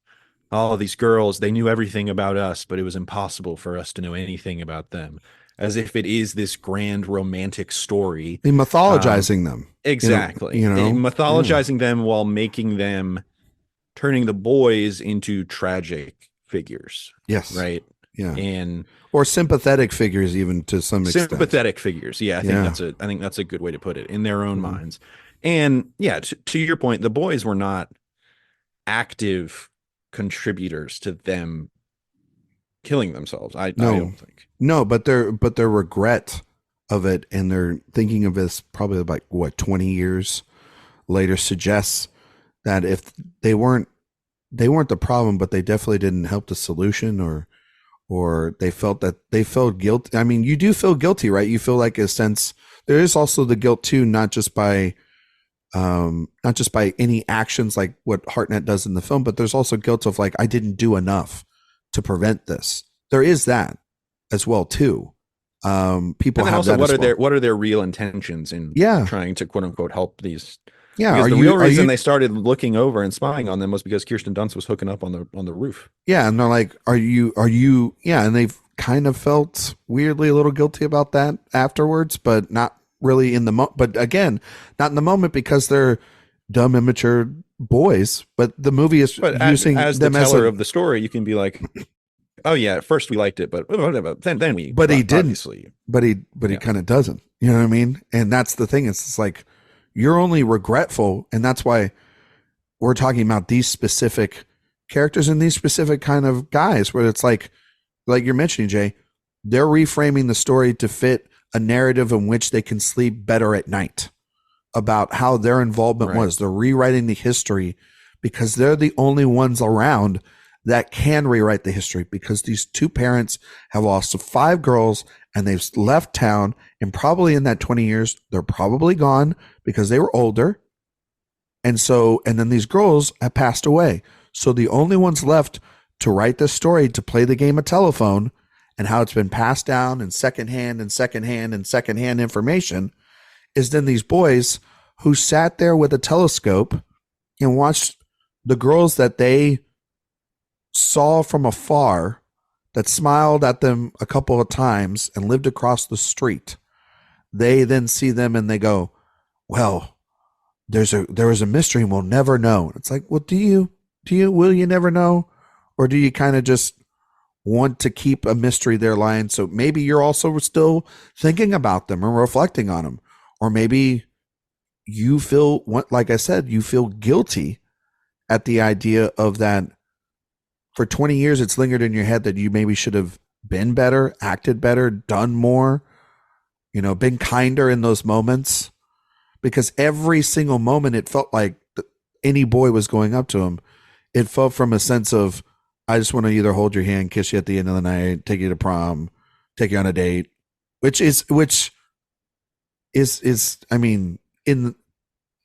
oh, these girls, they knew everything about us, but it was impossible for us to know anything about them. As if it is this grand romantic story. They're mythologizing them. Exactly. Mythologizing them while making them, turning the boys into tragic figures. Yes. Right. Yeah. Or sympathetic figures, even to some extent. Sympathetic figures. Yeah. I think that's a good way to put it, in their own minds. And yeah, to your point, the boys were not active contributors to them killing themselves. I don't think. No, but their regret of it, and they're thinking of this probably like 20 years later, suggests that if they weren't the problem, but they definitely didn't help the solution, or they felt guilty. I mean, you do feel guilty, right? You feel like a sense. There is also the guilt too, not just by any actions like what Hartnett does in the film, but there's also guilt of like, I didn't do enough to prevent this. There is that as well too. People have also, that. What are their real intentions in trying to quote unquote help these? Yeah, because the real reason they started looking over and spying on them was because Kirsten Dunst was hooking up on the roof. Yeah, and they're like, are you? Yeah, and they've kind of felt weirdly a little guilty about that afterwards, but not really in the but again, not in the moment, because they're dumb, immature boys. But the movie is using as them the teller of the story. You can be like, oh yeah, at first we liked it, but whatever. Then we. But he didn't. But he kind of doesn't. You know what I mean? And that's the thing. It's like, you're only regretful, and that's why we're talking about these specific characters and these specific kind of guys, where it's like you're mentioning, Jay, they're reframing the story to fit a narrative in which they can sleep better at night about how their involvement was. They're rewriting the history because they're the only ones around that can rewrite the history, because these two parents have lost 5 girls and they've left town, and probably in that 20 years, they're probably gone because they were older. And then these girls have passed away. So the only ones left to write this story, to play the game of telephone, and how it's been passed down and secondhand information, is then these boys who sat there with a telescope and watched the girls that they saw from afar, that smiled at them a couple of times and lived across the street. They then see them and they go, well, there is a mystery and we'll never know. It's like, well, will you never know? Or do you kind of just want to keep a mystery there lying? So maybe you're also still thinking about them and reflecting on them. or maybe you feel what, like I said, you feel guilty at the idea of that. For 20 years, it's lingered in your head that you maybe should have been better, acted better, done more, been kinder in those moments. Because every single moment, it felt like any boy was going up to him. It felt from a sense of, I just want to either hold your hand, kiss you at the end of the night, take you to prom, take you on a date, which is, I mean, in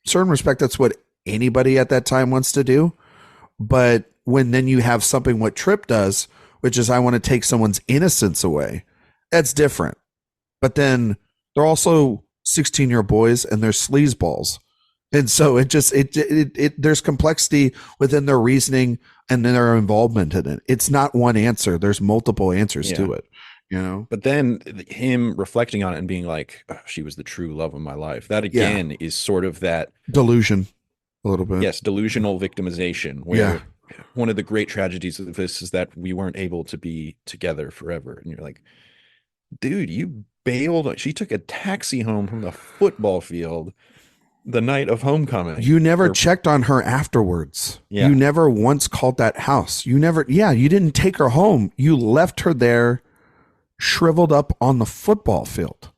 certain respect, that's what anybody at that time wants to do. But when then you have something what Tripp does, which is I want to take someone's innocence away, that's different. But then they're also 16-year-old boys and they're sleazeballs. And so there's complexity within their reasoning and then their involvement in it. It's not one answer. There's multiple answers to it, But then him reflecting on it and being like, oh, she was the true love of my life. That again is sort of that delusion a little bit. Yes. Delusional victimization where one of the great tragedies of this is that we weren't able to be together forever. And you're like, dude, you bailed. She took a taxi home from the football field the night of homecoming. You never checked on her afterwards. Yeah. You never once called that house. You didn't take her home. You left her there shriveled up on the football field.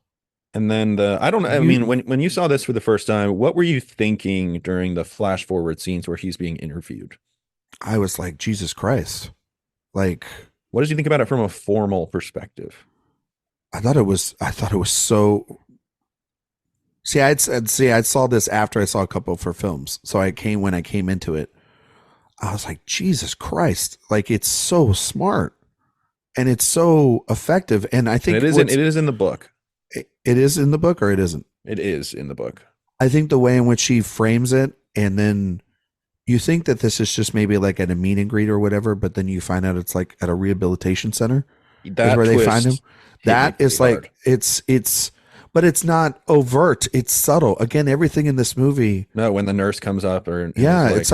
And then when you saw this for the first time, what were you thinking during the flash forward scenes where he's being interviewed? I was like, Jesus Christ. Like, what did you think about it from a formal perspective? I thought it was so. I saw this after I saw a couple for films. So when I came into it, I was like, Jesus Christ. Like, it's so smart and it's so effective. And I think it is in the book. It is in the book, or it isn't? It is in the book. I think the way in which he frames it, and then you think that this is just maybe like at a meet and greet or whatever, but then you find out it's like at a rehabilitation center. That's where they find him. That is like, but it's not overt. It's subtle. Again, everything in this movie. No, when the nurse comes up it's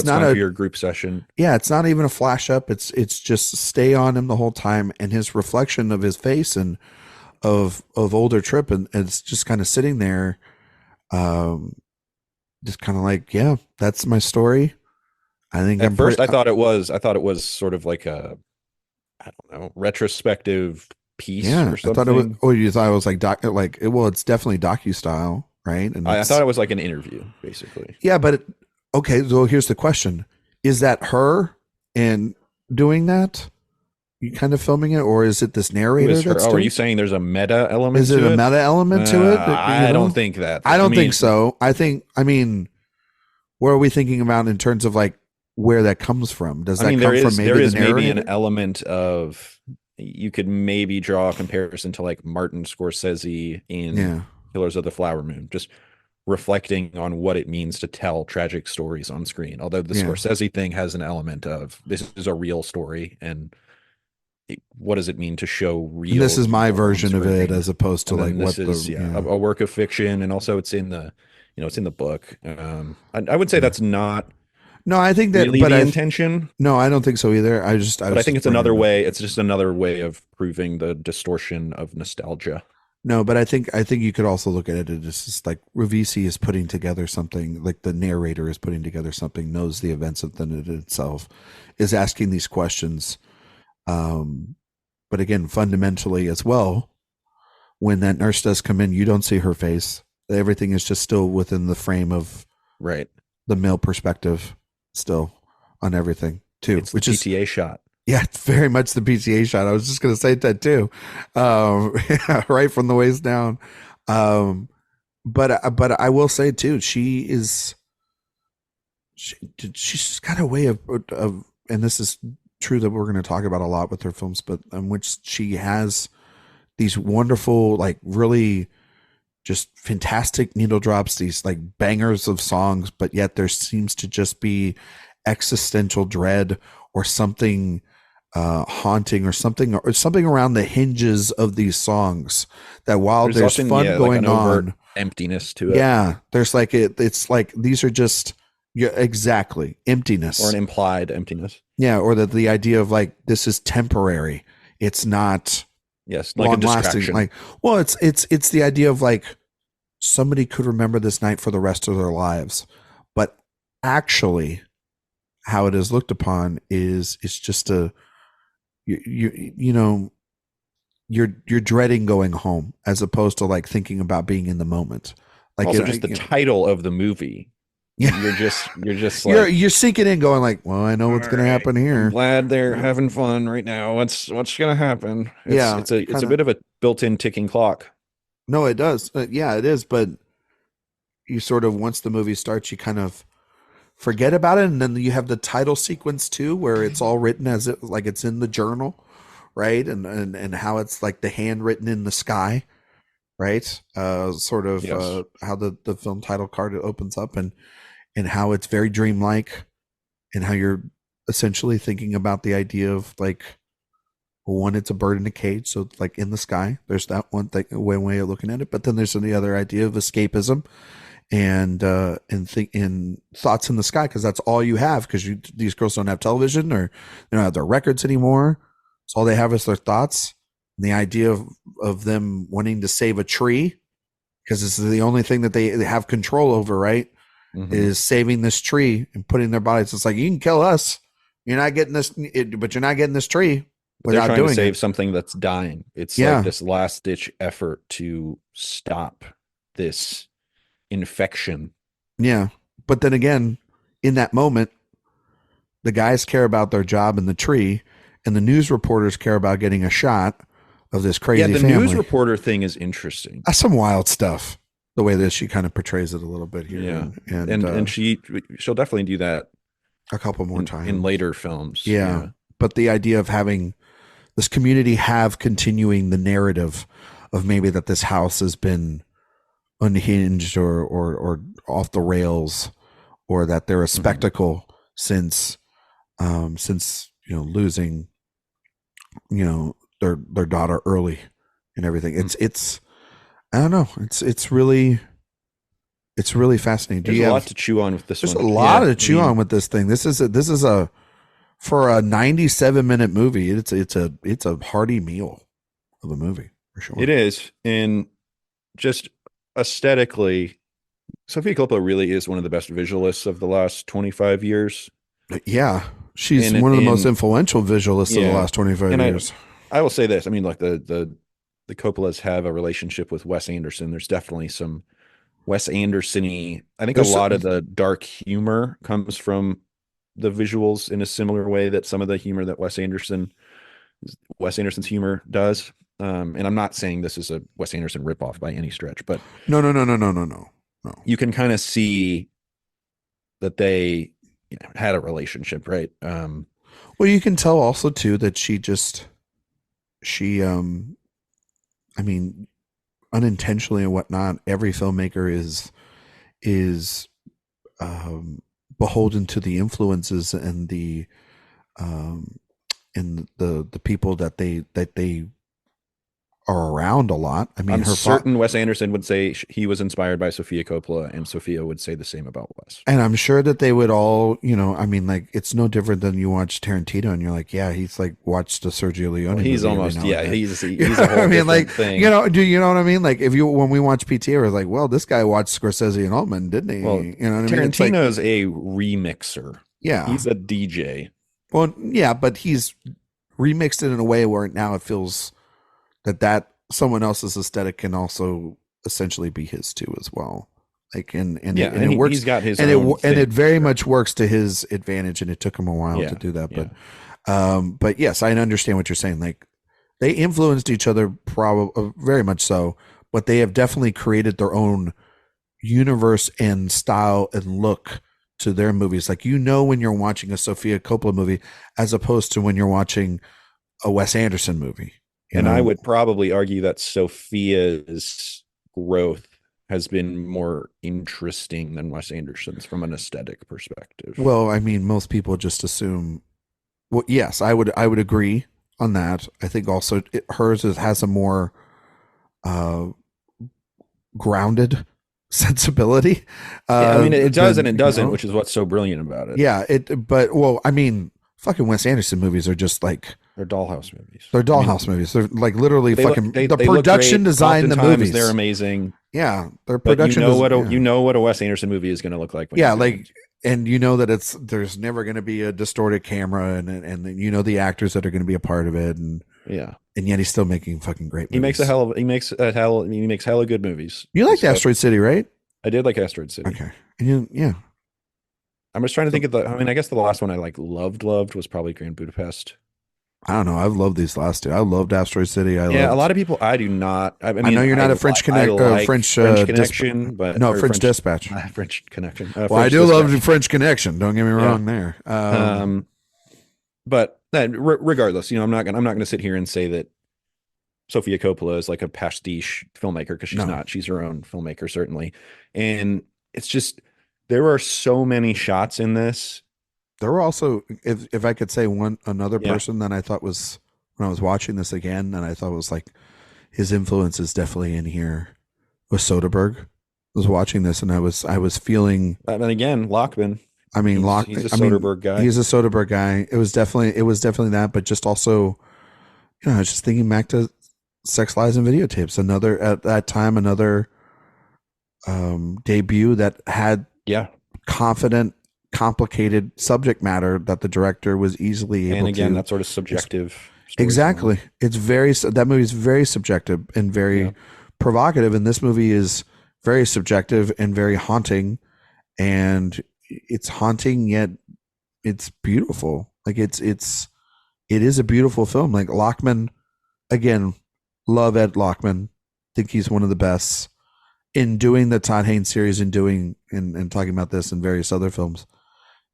not your group session. Yeah. It's not even a flash up. It's just stay on him the whole time. And his reflection of his face and of older Tripp. And it's just kind of sitting there. Just kind of like, yeah, that's my story. I think at first I thought it was sort of like a, I don't know, retrospective piece or something. I thought it was, you thought it was like it's definitely docu-style, right? And I thought it was like an interview, basically. Yeah, but okay, so here's the question. Is that her and doing that? You kind of filming it, or is it this narrator? Are you saying there's a meta element to it? Is it a meta element to it? I don't think that. I don't think so. What are we thinking about in terms of like where that comes from? Does that come from maybe an element of, you could maybe draw a comparison to like Martin Scorsese in Killers of the Flower Moon, just reflecting on what it means to tell tragic stories on screen. Although the Scorsese thing has an element of, this is a real story, and what does it mean to show real? And this is my version of it, as opposed to like what a work of fiction, and also it's in the book. I would say that's not. No, I think that, really the intention. No, I don't think so either. I think it's another way. It's just another way of proving the distortion of nostalgia. No, but I think you could also look at it as just like Ravisi is putting together something, like the narrator is putting together something, knows the events of it itself, is asking these questions. But again, fundamentally as well, when that nurse does come in, you don't see her face. Everything is just still within the frame of the male perspective, still on everything too. It's the PTA shot. Yeah, it's very much the PTA shot. I was just going to say that too, right from the waist down. But I will say too, she's got a way of, and this is true that we're going to talk about a lot with her films, but in which she has these wonderful, like really just fantastic needle drops, these like bangers of songs, but yet there seems to just be existential dread or something haunting or something around the hinges of these songs, that while there's often, fun going like on, emptiness to it. Yeah, there's like it's like these are just exactly emptiness, or an implied emptiness. Yeah, or the idea of like this is temporary. It's not like a distraction. Like, well, it's the idea of like somebody could remember this night for the rest of their lives. But actually, how it is looked upon is it's just a you know you're dreading going home as opposed to like thinking about being in the moment. Like Also, just the title of the movie. Yeah. You're just like you're sinking in, going like, well, I know what's going to happen here. I'm glad they're having fun right now. What's going to happen? It's a bit of a built-in ticking clock. No, it does. Yeah, it is. But you sort of, once the movie starts, you kind of forget about it, and then you have the title sequence too, where it's all written as it like it's in the journal, right? And how it's like the handwritten in the sky, right? Sort of Yes. how the film title card opens up, and how it's very dreamlike, and how you're essentially thinking about the idea of like, one, it's a bird in a cage, so like in the sky. There's that one thing, one way of looking at it, but then there's the other idea of escapism and thoughts in the sky, because that's all you have, because these girls don't have television, or they don't have their records anymore, so all they have is their thoughts. And the idea of them wanting to save a tree, because this is the only thing that they have control over, right? Mm-hmm. Is saving this tree and putting their bodies. It's like, you can kill us, you're not getting this, but you're not getting this tree. They're trying to save something that's dying. It's like this last ditch effort to stop this infection. Yeah. But then again, in that moment, the guys care about their job in the tree, and the news reporters care about getting a shot of this crazy family. News reporter thing is interesting. That's some wild stuff, the way that she kind of portrays it a little bit here. Yeah. And she'll definitely do that a couple more times in later films. Yeah. But the idea of having this community continuing the narrative of maybe that this house has been unhinged or off the rails, or that they're a spectacle since losing their daughter early and everything. It's I don't know. It's really fascinating. There's a lot to chew on with this one. There's a lot to chew on with this thing. This is a for a 97-minute movie, it's a hearty meal of a movie, for sure. It is. And just aesthetically, Sofia Coppola really is one of the best visualists of the last 25 years. Yeah. She's one of the most influential visualists of the last 25 years. I will say this. I mean, like the Coppolas have a relationship with Wes Anderson. There's definitely some Wes Anderson-y. I think a lot of the dark humor comes from the visuals in a similar way that some of the humor that Wes Anderson's humor does. And I'm not saying this is a Wes Anderson ripoff by any stretch, but no. You can kind of see that they had a relationship, right? Well, you can tell also too that she I mean, unintentionally and whatnot, every filmmaker is beholden to the influences and the people that they are around a lot. I mean, I'm certain Wes Anderson would say he was inspired by Sofia Coppola, and Sofia would say the same about Wes. And I'm sure that they would all, I mean, like, it's no different than you watch Tarantino and you're like, yeah, he's like watched the Sergio Leone. Well, he's almost, he's a whole I mean, like, thing. Do you know what I mean? Like, when we watch PTA, we're like, well, this guy watched Scorsese and Altman, didn't he? Well, you know what I mean? Tarantino's like, a remixer. Yeah. He's a DJ. Well, yeah, but he's remixed it in a way where now it feels that someone else's aesthetic can also essentially be his too as well. Like, and it works. He's got his own thing. And it very much works to his advantage. And it took him a while to do that, but yes, I understand what you're saying. Like, they influenced each other, probably very much so, but they have definitely created their own universe and style and look to their movies. Like, when you're watching a Sofia Coppola movie as opposed to when you're watching a Wes Anderson movie. And I would probably argue that Sofia's growth has been more interesting than Wes Anderson's from an aesthetic perspective. Well, I mean, most people just assume. Well, yes, I would agree on that. I think also hers has a more grounded sensibility. I mean, it does and it doesn't, which is what's so brilliant about it. Yeah, but I mean, fucking Wes Anderson movies are just like. They're dollhouse movies. They're dollhouse movies. They're like literally the production design, the movies. They're amazing. Yeah, their But production is you know what a Wes Anderson movie is going to look like when you yeah, zoom like in. and you know that there's never going to be a distorted camera and then you know the actors that are going to be a part of it Yeah. and yet he's still making fucking great He makes movies. he makes hella good movies. You liked Despite Asteroid City, right? I did like Asteroid City. Okay. And yeah. I'm just trying to So think of I mean, I guess the last one I like loved was probably Grand Budapest. I don't know. I've loved these last two. I loved Asteroid City. Yeah, a lot of people I do not. I I know mean, you're not a I like French French Connection, but no or French Dispatch. French Connection. Well, I French do love the Dispatch. French Connection. Don't get me Yeah. wrong there. Um, but regardless, I'm not gonna sit here and say that Sofia Coppola is like a pastiche filmmaker because she's No, not. She's her own filmmaker, certainly. And it's just there are so many shots in this. there were also if I could say another Yeah. person that I thought was when I was watching this again and I thought was like his influence is definitely in here was Soderbergh. I was watching this and I was feeling. And again, Lockman. I mean, He's a Soderbergh guy. He's a Soderbergh guy. It was definitely that, but just also, you know, I was just thinking back to Sex, Lies, and Videotapes. Another at that time, another debut that had Yeah. confident, complicated subject matter that the director was easily able And again, to. that sort of subjective. Exactly. It's that movie is very subjective and very provocative, and this movie is very subjective and very haunting, and it's haunting yet it's beautiful. Like it is a beautiful film. Like Lockman, again, love Ed Lockman. Think he's one of the best in doing the Todd Haynes series and doing and talking about this in various other films.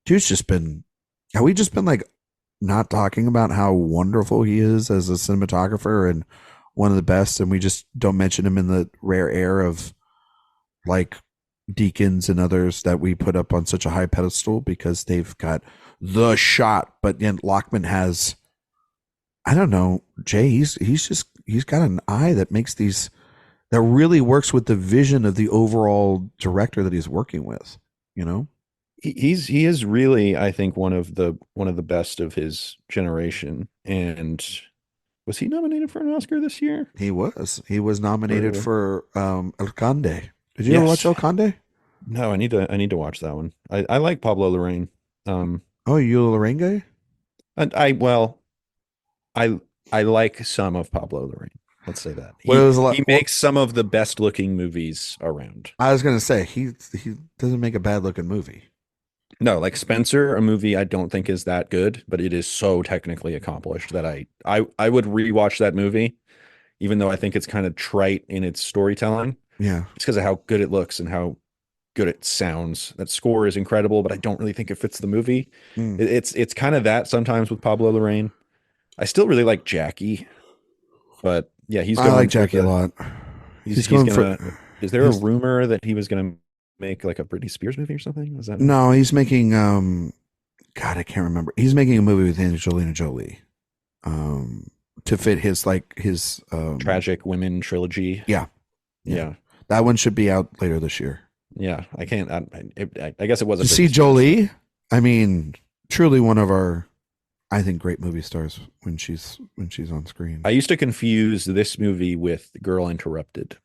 Dude's just been. Have we just been like not talking about how wonderful he is as a cinematographer and one of the best, and we just don't mention him in the rare air of like Deakins and others that we put up on such a high pedestal because they've got the shot. But yet Lockman has, I don't know, Jay. He's got an eye that makes these that really works with the vision of the overall director that he's working with. You know. He is really, I think, one of the best of his generation. And was he nominated for an Oscar this year? He was nominated for El Conde. Did you Yes. ever watch El Conde? No, I need to watch that one. I like Pablo Larraín. Oh, you a Lorraine guy? And I like some of Pablo Larraín. Let's say that. He makes some of the best looking movies around. I was gonna say he doesn't make a bad looking movie. No, like Spencer, a movie I don't think is that good, but it is so technically accomplished that I would rewatch that movie, even though I think it's kind of trite in its storytelling. Yeah. It's because of how good it looks and how good it sounds. That score is incredible, but I don't really think it fits the movie. Mm. It's kind of that sometimes with Pablo Larraín. I still really like Jackie, but yeah, I like Jackie a lot. He's gonna. Is there a rumor that he was gonna make like a Britney Spears movie or something? Was that no? He's making God, I can't remember. He's making a movie with Angelina Jolie, to fit his tragic women trilogy. Yeah. That one should be out later this year. Yeah, I can't. I guess it wasn't. To see Jolie, I mean, truly one of our, I think, great movie stars when she's on screen. I used to confuse this movie with Girl Interrupted.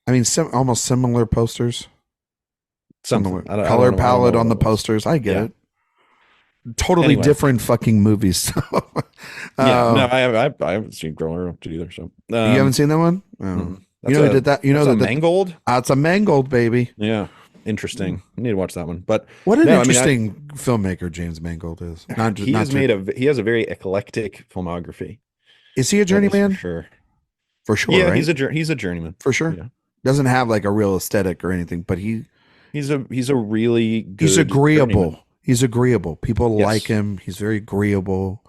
I mean, almost similar posters. Similar color palette on the posters. I get it. Totally different fucking movies. No, I haven't seen Girl Interrupted either. So you haven't seen that one? Oh. You know, did that? You know, Mangold. It's a Mangold, baby. Yeah, interesting. I need to watch that one. But what an interesting filmmaker James Mangold is. He has a very eclectic filmography. Is he a journeyman? For sure. Yeah, right? he's a journeyman for sure. Yeah. Doesn't have like a real aesthetic or anything, but he's a really good. He's agreeable. Journeyman. He's agreeable. People like him. He's very agreeable.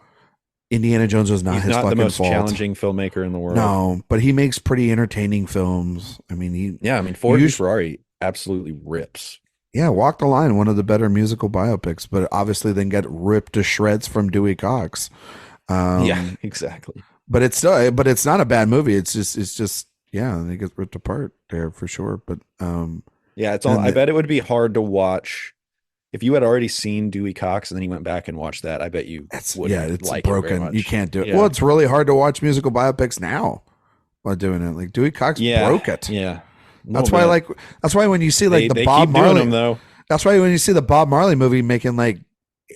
Indiana Jones was not his fucking fault. He's not the most challenging filmmaker in the world. No, but he makes pretty entertaining films. I mean, Ford v Ferrari absolutely rips. Yeah, Walk the Line, one of the better musical biopics, but obviously then get ripped to shreds from Dewey Cox. Yeah, exactly. But it's not a bad movie. It's just yeah, they get ripped apart there for sure. But yeah, it's all. I bet it would be hard to watch. If you had already seen Dewey Cox and then you went back and watched that, I bet you would. It's like broken. It very much. You can't do it. Yeah. Well, it's really hard to watch musical biopics now. while doing it. Like Dewey Cox Yeah, broke it. yeah. A little That's why, bit. like, that's why when you see like They the they Bob keep doing Marley, them though. that's why when you see the Bob Marley movie making like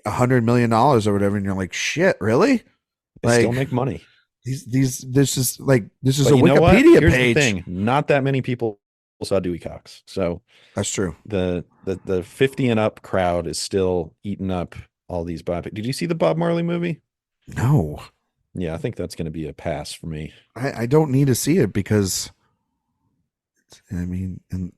$100 million or whatever, and you're like, shit, really? They still Like make money. this is a But you know what? Wikipedia Here's the page. thing: not that many people saw Dewey Cox. So That's true. the 50 and up crowd is still eating up all these biopic. Did you see the Bob Marley movie? No, Yeah, I think that's going to be a pass for me. I don't need to see it because I mean, and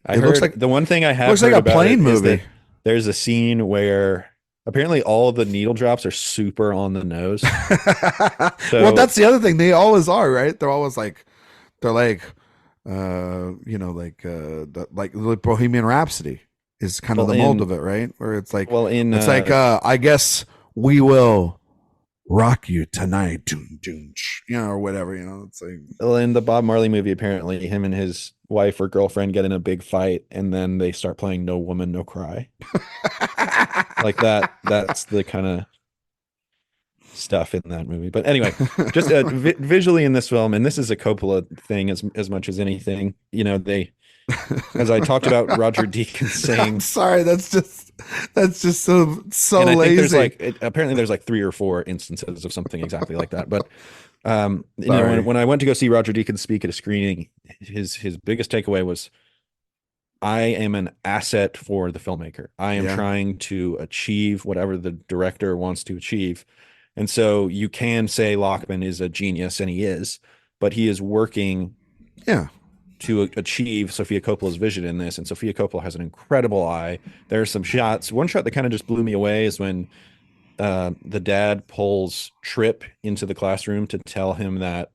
I it looks heard like the one thing I have looks like heard a about it plane is movie. that there's a scene where apparently all of the needle drops are super on the nose. Well, So, that's the other thing. They always are, right? They're always like they're like like Bohemian Rhapsody is kind of well, the mold of it, right? Where well, in, it's like I guess we will rock you tonight, doom, doom, or whatever, It's like well, in the Bob Marley movie, apparently him and his wife or girlfriend get in a big fight, and then they start playing "No Woman, No Cry" like that. That's the kind of stuff in that movie. But anyway, just visually in this film, and this is a Coppola thing as much as anything. They, as I talked about Roger Deakins I'm saying, sorry, that's just so and I think there's lazy. apparently there's like 3 or 4 instances of something exactly like that. But Sorry. when I went to go see Roger Deakins speak at a screening, his biggest takeaway was, I am an asset for the filmmaker. I am Yeah. trying to achieve whatever the director wants to achieve. And so you can say Lockman is a genius, and he is, but he is working Yeah. to achieve Sofia Coppola's vision in this. And Sofia Coppola has an incredible eye. There are some shots. One shot that kind of just blew me away is when the dad pulls Trip into the classroom to tell him that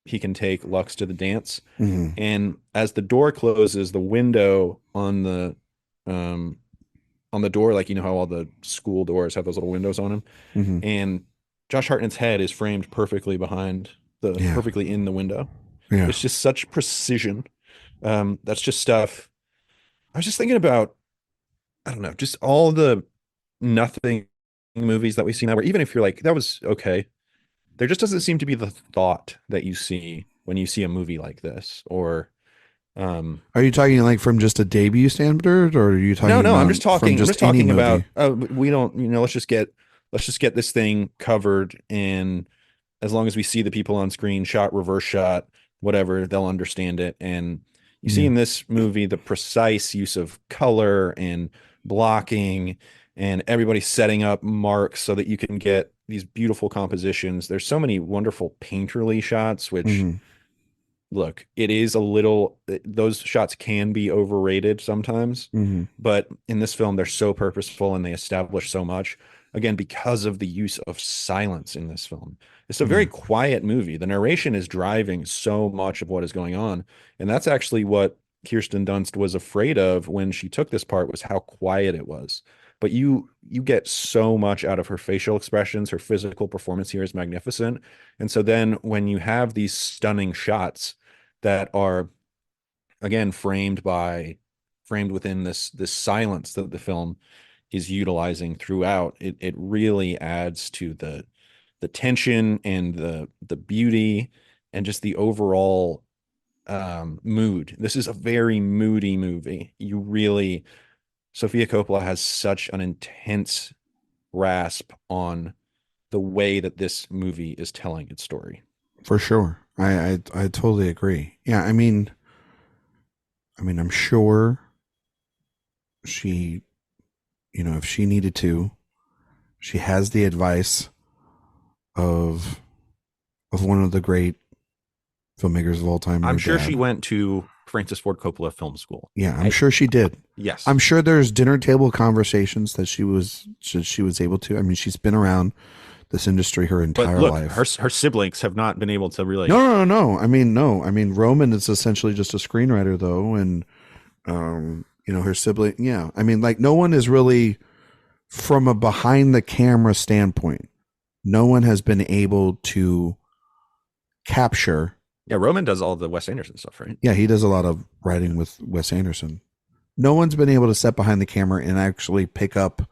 he can take Lux to the dance. Mhm. And as the door closes, the window on the door, like how all the school doors have those little windows on them, Mhm. and Josh Hartnett's head is framed perfectly Yeah. perfectly in the window. Yeah. It's just such precision. That's just stuff. I was just thinking about, I don't know, just all the nothing movies that we see now, where even if you're like, that was okay, there just doesn't seem to be the thought that you see when you see a movie like this. Or Are you talking like from just a debut standard, or are you talking no, I'm about just from talking. I'm just just any talking about. movie? We don't. Let's just get this thing covered, and as long as we see the people on screen, shot, reverse shot, whatever, they'll understand it. And you see Yeah. in this movie the precise use of color and blocking, and everybody setting up marks so that you can get these beautiful compositions. There's so many wonderful painterly shots, which, Mhm. look, it is a little, those shots can be overrated sometimes, Mhm. but in this film, they're so purposeful and they establish so much. Again, because of the use of silence in this film. It's a very Yeah. quiet movie. The narration is driving so much of what is going on. And that's actually what Kirsten Dunst was afraid of when she took this part, was how quiet it was. But you get so much out of her facial expressions. Her physical performance here is magnificent. And so then when you have these stunning shots that are, again, framed within this silence that the film is utilizing throughout, it really adds to the tension and the beauty and just the overall mood. This is a very moody movie. Sofia Coppola has such an intense grasp on the way that this movie is telling its story. For sure. I totally agree. Yeah, I mean I'm sure she, if she needed to, she has the advice of one of the great filmmakers of all time, I'm her sure she dad. went to Francis Ford Coppola Film School. Yeah, I'm sure she did. Yes. I'm sure there's dinner table conversations that she was able to. I mean, she's been around this industry her But entire look, life. her siblings have not been able to No, really. no, no, no. I mean, no. I mean, Roman is essentially just a screenwriter, though, and her sibling. Yeah, I mean, like no one is really from a behind the camera standpoint. No one has been able to capture. Yeah, Roman does all the Wes Anderson stuff, right? Yeah, he does a lot of writing with Wes Anderson. No one's been able to sit behind the camera and actually pick up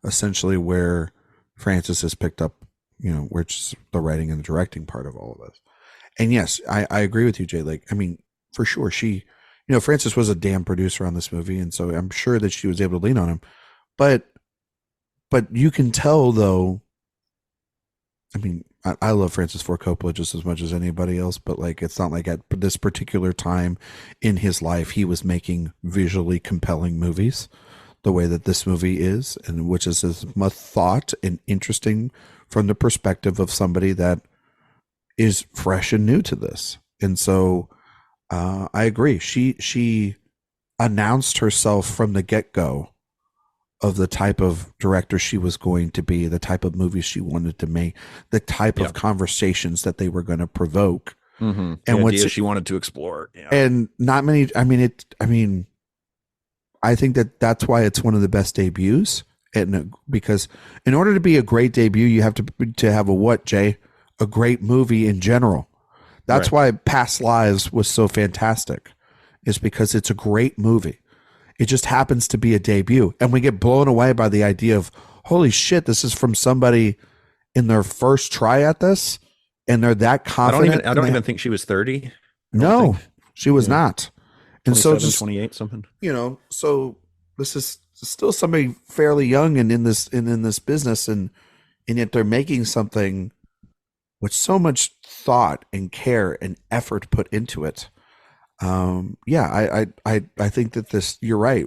essentially where Francis has picked up, which is the writing and the directing part of all of this. And yes, I agree with you, Jay. Like, I mean, for sure, Frances was a damn producer on this movie, and so I'm sure that she was able to lean on him. But you can tell though. I mean, I love Francis Ford Coppola just as much as anybody else, but like, it's not like at this particular time in his life he was making visually compelling movies the way that this movie is, and which is as much thought and interesting from the perspective of somebody that is fresh and new to this. And so I agree. She announced herself from the get go of the type of director she was going to be, the type of movies she wanted to make, the type of conversations that they were going to provoke, the and ideas she wanted to explore. Yeah. And not many. I mean, I think that's why it's one of the best debuts, and because in order to be a great debut, you have to have a what, Jay? A great movie in general. That's why Past Lives was so fantastic, is because it's a great movie. It just happens to be a debut, and we get blown away by the idea of, holy shit, this is from somebody in their first try at this, and they're that confident. I don't even think she was 30. No, she was not. And so just 28 something. So this is still somebody fairly young and in this business, and yet they're making something with so much thought and care and effort put into it. I think that this, you're right.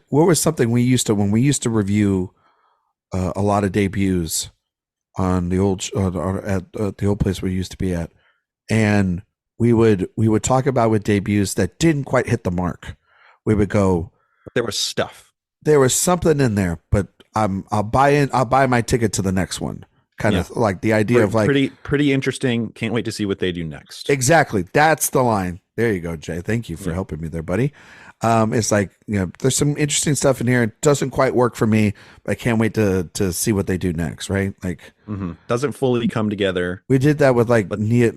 What was something we used to, when we used to review a lot of debuts on the old at the old place we used to be at, and we would talk about with debuts that didn't quite hit the mark. We would go, there was stuff. There was something in there, but I'll buy my ticket to the next one. Kind of like the idea of like pretty interesting. Can't wait to see what they do next. Exactly. That's the line. There you go, Jay. Thank you for helping me there, buddy. It's like, there's some interesting stuff in here. It doesn't quite work for me, but I can't wait to see what they do next. Right. Like, doesn't fully come together. We did that with like Nia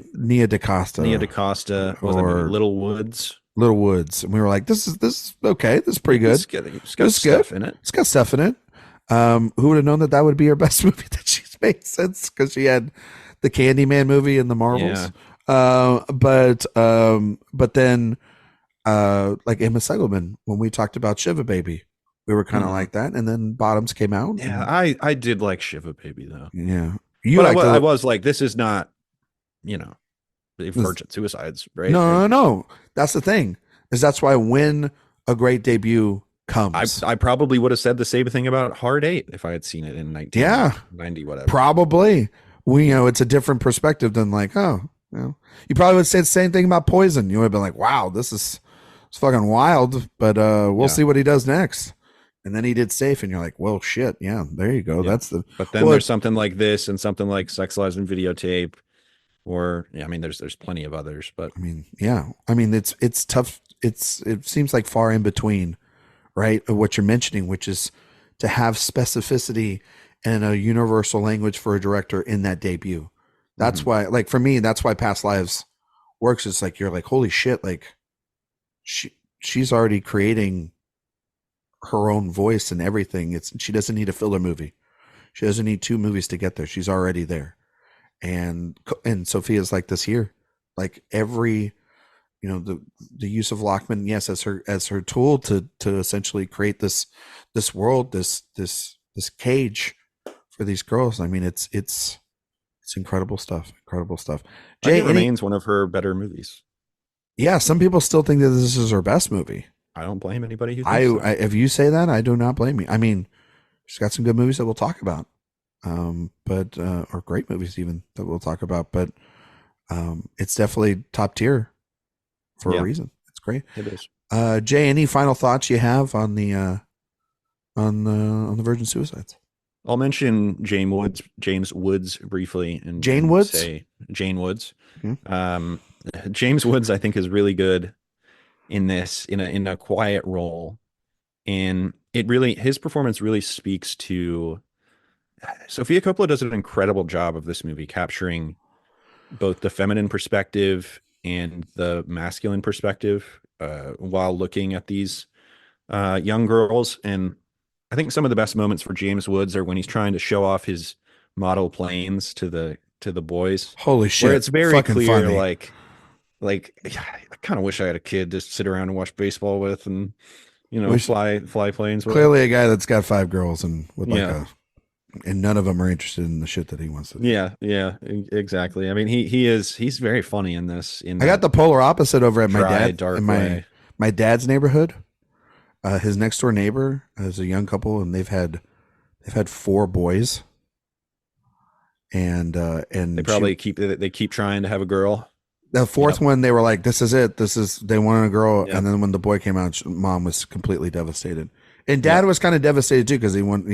DaCosta. Nia DaCosta or Little Woods. And we were like, this is okay. This is pretty good. It's got stuff in it. It's got stuff in it. Who would have known that would be her best movie that she's made since? Because she had the Candyman movie and the Marvels. But then like Emma Seligman, when we talked about Shiva Baby, we were kind of like that, and then Bottoms came out. Yeah, I did like Shiva Baby though. Yeah, I was like, this is not, the Virgin Suicides, right? No. That's the thing, is that's why when a great debut comes, I probably would have said the same thing about Hard Eight if I had seen it in 1990, whatever. Probably. It's a different perspective than like, you probably would say the same thing about Poison. You would have been like, wow, it's fucking wild, but we'll see what he does next. And then he did Safe, and you're like, well, shit, yeah, there you go. Yeah. But then there's something like this, and something like Sex, Lies, and Videotape, or there's plenty of others. But it's tough. It seems like far in between, right? Of what you're mentioning, which is to have specificity and a universal language for a director in that debut. That's why, like, for me, that's why Past Lives works. It's like, you're like, holy shit, like she's already creating her own voice and everything. She doesn't need a filler movie. She doesn't need 2 movies to get there. She's already there. And Sofia's like this here, like every, the use of Lockman, yes, as her tool to essentially create this world, this cage for these girls. I mean, it's incredible stuff. Jay, it remains one of her better movies. Yeah, some people still think that this is her best movie. I don't blame anybody who thinks so. If you say that, I do not blame you. I mean, she's got some good movies that we'll talk about, but or great movies even that we'll talk about. But it's definitely top tier for a reason. It's great. It is. Jay, any final thoughts you have on the Virgin Suicides? I'll mention James Woods briefly. And Jane Woods? Say Jane Woods. James Woods, I think, is really good in this, in a quiet role. And his performance really speaks to, Sofia Coppola does an incredible job of this movie, capturing both the feminine perspective and the masculine perspective, while looking at these young girls. And I think some of the best moments for James Woods are when he's trying to show off his model planes to the to the boys. Holy shit. Where it's very fucking clear, funny. like I kind of wish I had a kid to sit around and watch baseball with, and Wish- fly planes with. Clearly a guy that's got 5 girls and with like Yeah. and none of them are interested in the shit that he wants to do. Yeah, exactly. I mean, he's very funny in this. I got the polar opposite over at my dry, dad dark in way. my dad's neighborhood. His next door neighbor is a young couple, and they've had 4 boys, and They probably keep trying to have a girl. the 4th one they were like, this is it, they wanted a girl. Yeah. And then when the boy came out, mom was completely devastated, and dad was kind of devastated too, because he want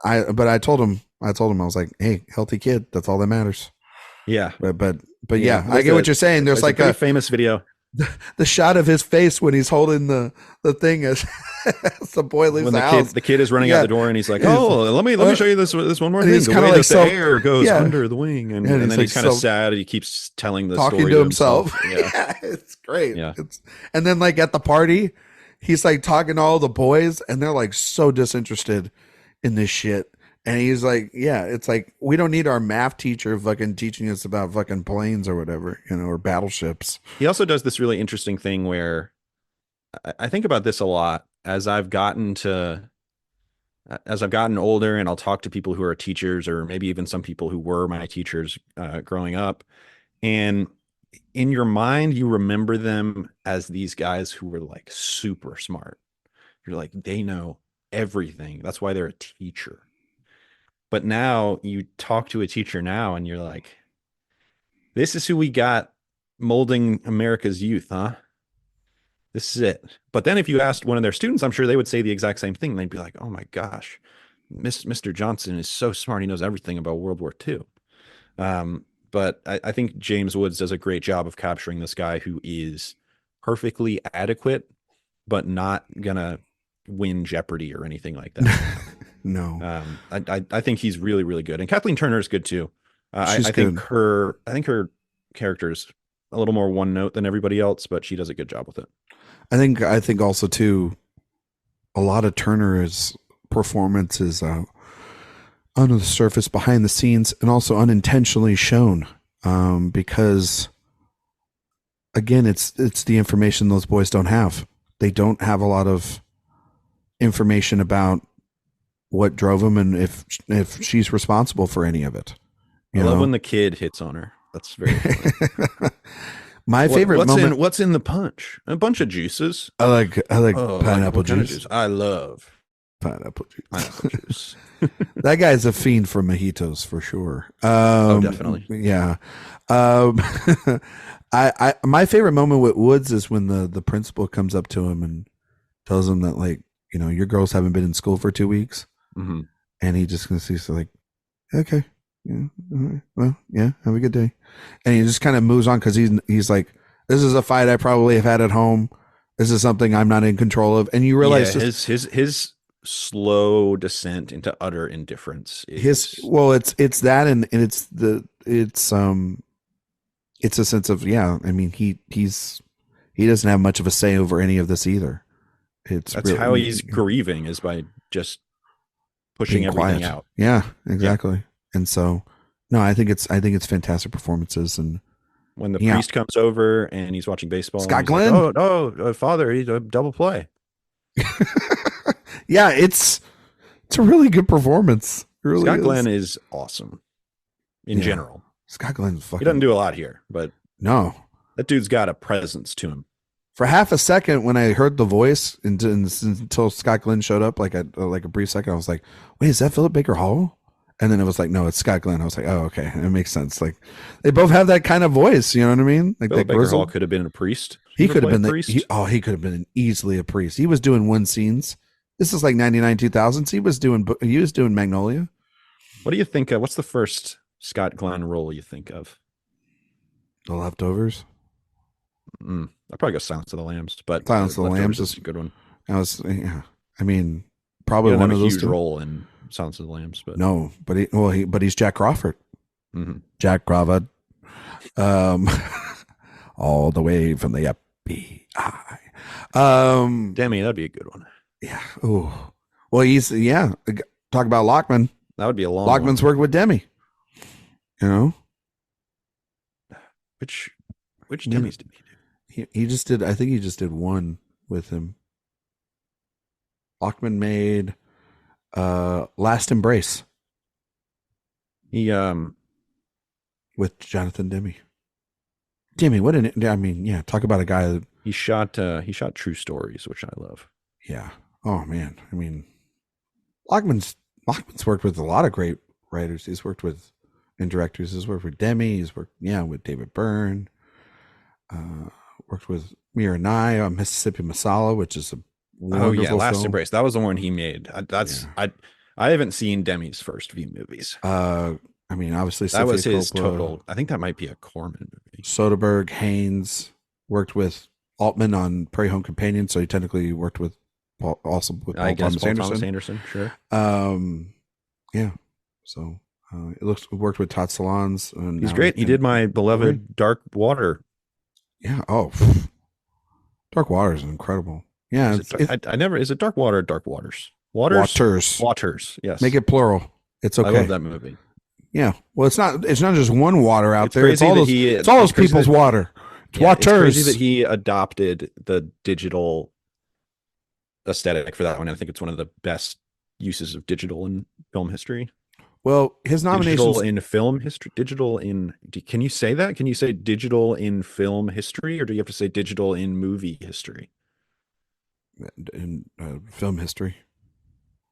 I told him I was like, hey, healthy kid, that's all that matters. Yeah, but yeah, I get what you're saying. There's like a famous video. The shot of his face when he's holding the thing as the boy leaves When the house. the kid is running out the door, and he's like, He's- "Oh, let me show you this one more and thing." he's The kinda way like that the air goes under the wing, and then he's he's like kind of so- sad. He keeps telling the talking story to himself. Yeah, It's great. Yeah. And then like at the party, he's like talking to all the boys, and they're like so disinterested in this shit. And he's like, yeah, it's like, we don't need our math teacher fucking teaching us about fucking planes or whatever, or battleships. He also does this really interesting thing where I think about this a lot as I've gotten older, and I'll talk to people who are teachers, or maybe even some people who were my teachers growing up. And in your mind, you remember them as these guys who were like super smart. You're like, they know everything. That's why they're a teacher. But now you talk to a teacher now, and you're like, this is who we got molding America's youth, huh? This is it. But then if you asked one of their students, I'm sure they would say the exact same thing. They'd be like, oh my gosh, Mr. Johnson is so smart. He knows everything about World War II. But I think James Woods does a great job of capturing this guy who is perfectly adequate, but not gonna win Jeopardy or anything like that. No. I think he's really, really good. And Kathleen Turner is good too. I think good. her character's a little more one note than everybody else, but she does a good job with it. I think also too, a lot of Turner's performance is under the surface, behind the scenes, and also unintentionally shown, because again, it's the information those boys don't have. They don't have a lot of information about what drove them, and if she's responsible for any of it. I love when the kid hits on her. That's very funny. My favorite moment. What's in the punch? A bunch of juices. I like pineapple juice. I love Pineapple juice. pineapple juice. That guy's a fiend for mojitos for sure. Definitely. Yeah. I my favorite moment with Woods is when the principal comes up to him and tells him that, like, your girls haven't been in school for 2 weeks. Mm-hmm. And he just sees like, okay, yeah, all right, well, yeah, have a good day. And he just kind of moves on, because he's like, this is a fight I probably have had at home. This is something I'm not in control of. And you realize his slow descent into utter indifference is it's that, and it's a sense of, yeah, I mean, he doesn't have much of a say over any of this either. That's really, how he's grieving, is by just pushing everything out. Yeah, exactly. Yeah. And so, no, I think it's fantastic performances. And when the priest comes over and he's watching baseball, Scott Glenn, like, Father, he's a double play. Yeah, it's a really good performance. Really, Scott Glenn is awesome in general. Scott Glenn's fucking. He doesn't do a lot here, but no, that dude's got a presence to him. For half a second, when I heard the voice until Scott Glenn showed up, like a brief second, I was like, "Wait, is that Philip Baker Hall?" And then it was like, "No, it's Scott Glenn." I was like, "Oh, okay, it makes sense." Like, they both have that kind of voice, you know what I mean? Like, Philip Baker Hall could have been a priest. He could have been he could have been easily a priest. He was doing one scenes. This is like 99 2000s. He was doing Magnolia. What do you think? What's the first Scott Glenn role you think of? The Leftovers. I probably go Silence of the Lambs, but Silence of the Lambs is a good one. I mean, probably one of those huge role in Silence of the Lambs, but no, but he's Jack Crawford. Mm-hmm. Jack Crawford, all the way from the FBI. Demi, that'd be a good one. Yeah. Oh, well, talk about Lockman. That would be a long Lockman's one. worked with Demi. You know, Which Yeah. Demis did he do? he just did. I think he just did one with him. Lockman made Last Embrace He with Jonathan Demme. Demme, what an I mean, yeah, talk about a guy that he shot True Stories, which I love. yeah. Oh man. I mean, Lockman's worked with a lot of great writers. He's worked with and directors. He's worked with Demme. He's worked with David Byrne. Worked with Mira Nye on Mississippi Masala, which is a wonderful Last film. Embrace. That was the one he made. I haven't seen Demi's first few movies. I mean, obviously That was Sofia his Coppola, total. I think that might be a Corman movie. Soderbergh, Haynes. Worked with Altman on Prairie Home Companion, so he technically worked with Paul, also with Paul Thomas Anderson. Thomas Anderson, sure. Yeah. So worked with Todd Solondz. He's great. He did my beloved Dark Water. Yeah. Oh, Dark Water is incredible. Yeah. Is it Dark Water or Dark Waters? Waters. Yes. Make it plural. It's okay. I love that movie. Yeah. Well, it's not just one water out there. It's all those people's water. It's waters. It's crazy that he adopted the digital aesthetic for that one. I think it's one of the best uses of digital in film history. Well, his nominations digital in film history, can you say that? Can you say digital in film history, or do you have to say digital in movie history? In film history.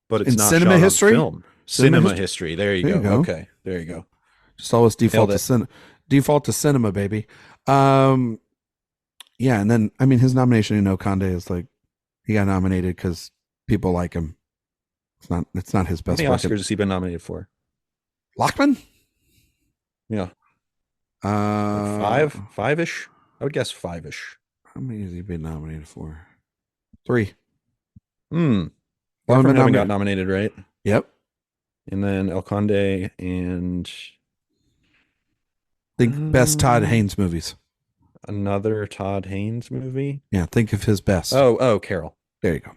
But it's in not cinema history. Cinema history. There you go. Okay, there you go. Just always default to cinema, baby. Yeah, and then I mean his nomination in Okande is like he got nominated because people like him. It's not his best. How many Oscars has he been nominated for? Lockman? Yeah. Five-ish? I would guess five-ish. How many has he been nominated for? 3. Far From Heaven got nominated, right? Yep. And then El Conde and think best Todd Haynes movies. Another Todd Haynes movie? Yeah, think of his best. Oh, Carol. There you go.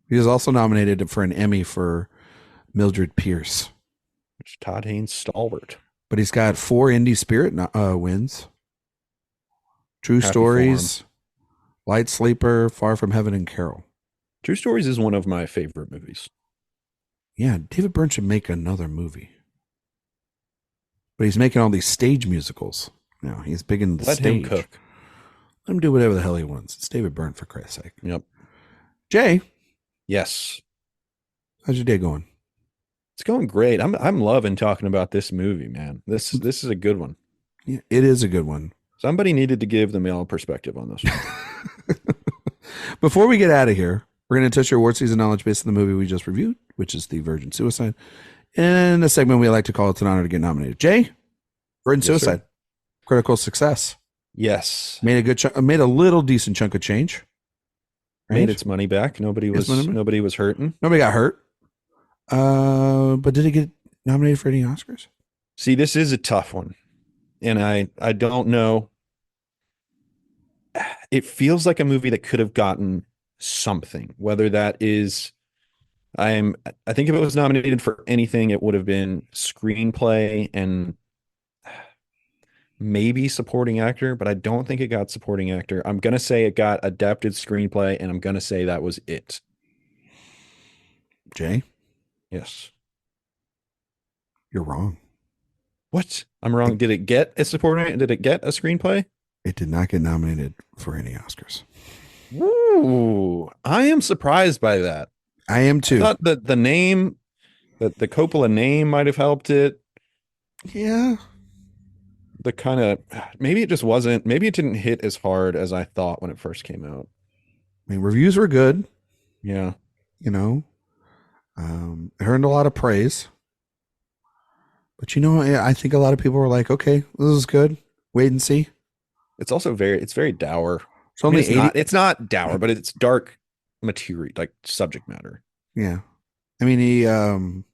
He was also nominated for an Emmy for Mildred Pierce. Which Todd Haynes stalwart. But he's got 4 Indie Spirit wins. True Stories, Light Sleeper, Far From Heaven, and Carol. True Stories is one of my favorite movies. Yeah, David Byrne should make another movie. But he's making all these stage musicals. Now he's big into the stage. Let him cook. Let him do whatever the hell he wants. It's David Byrne, for Christ's sake. Yep. Jay. Yes. How's your day going? It's going great. I'm loving talking about this movie, man. This is a good one. Yeah, it is a good one. Somebody needed to give the male perspective on this one. Before we get out of here, we're going to touch your award season knowledge based on the movie we just reviewed, which is The Virgin Suicide, in a segment we like to call It's an Honor to Get Nominated. Jay, Virgin Suicide, sir. Critical success. Yes. Made a little decent chunk of change. Right? Made its money back. Nobody was hurting. Nobody got hurt. But did it get nominated for any Oscars? See, this is a tough one. And I don't know. It feels like a movie that could have gotten something, whether that is I think if it was nominated for anything, it would have been screenplay and maybe supporting actor, but I don't think it got supporting actor. I'm going to say it got adapted screenplay, and I'm going to say that was it. Jay? Yes. You're wrong. What? I'm wrong. Did it get a supporting? Did it get a screenplay? It did not get nominated for any Oscars. Ooh, I am surprised by that. I am too. I thought that the name, that the Coppola name might have helped it. Yeah. The kind of, maybe it just wasn't, maybe it didn't hit as hard as I thought when it first came out. I mean, reviews were good. Yeah. You know, it earned a lot of praise. But, you know, I think a lot of people were like, okay, this is good. Wait and see. It's also it's very dour. It's only it's not dour, but it's dark material, like subject matter. Yeah. I mean,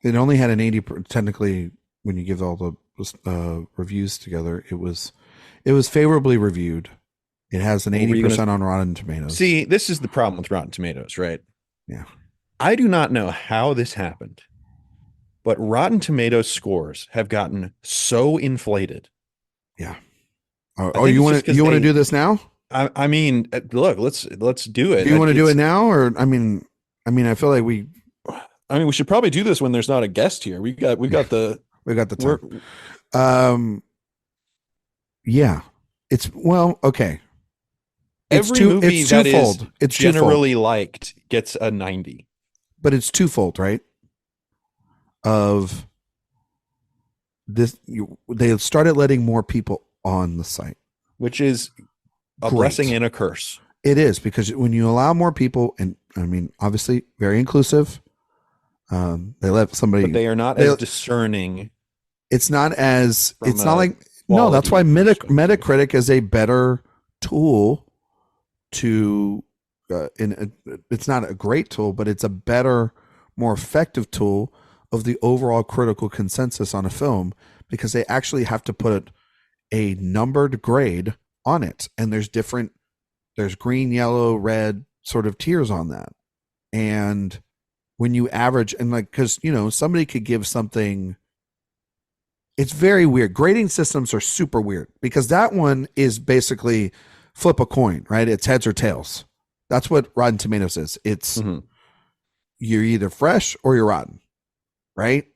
it only had an 80, technically, when you give all the reviews together, it was favorably reviewed. It has an 80% on Rotten Tomatoes. See, this is the problem with Rotten Tomatoes, right? Yeah. I do not know how this happened, but Rotten Tomatoes scores have gotten so inflated. Yeah. I Oh, think you it's just want to because you want to they. do this now? I mean, look, let's do it. Do you want to do it It's. now, or I mean, I feel like I mean, we should probably do this when there's not a guest here. We've got the we got the we're time. Um, yeah, it's well, okay. It's every two. movie It's that is twofold. It's twofold, generally liked gets a 90, but it's twofold, right? Of this, they started letting more people on the site. which is a Great. blessing and a curse. It is, because when you allow more people, and I mean, obviously, very inclusive. They let somebody, But they are not as discerning. it's not as, From it's not a like, no, that's why quality perspective. Metacritic is a better tool to, it's not a great tool, but it's a better, more effective tool of the overall critical consensus on a film, because they actually have to put a numbered grade on it. And there's green, yellow, red sort of tiers on that. And when you average, and like, because, somebody could give something, it's very weird. Grading systems are super weird, because that one is basically flip a coin, right? It's heads or tails. That's what Rotten Tomatoes is. It's you're either fresh or you're rotten, right?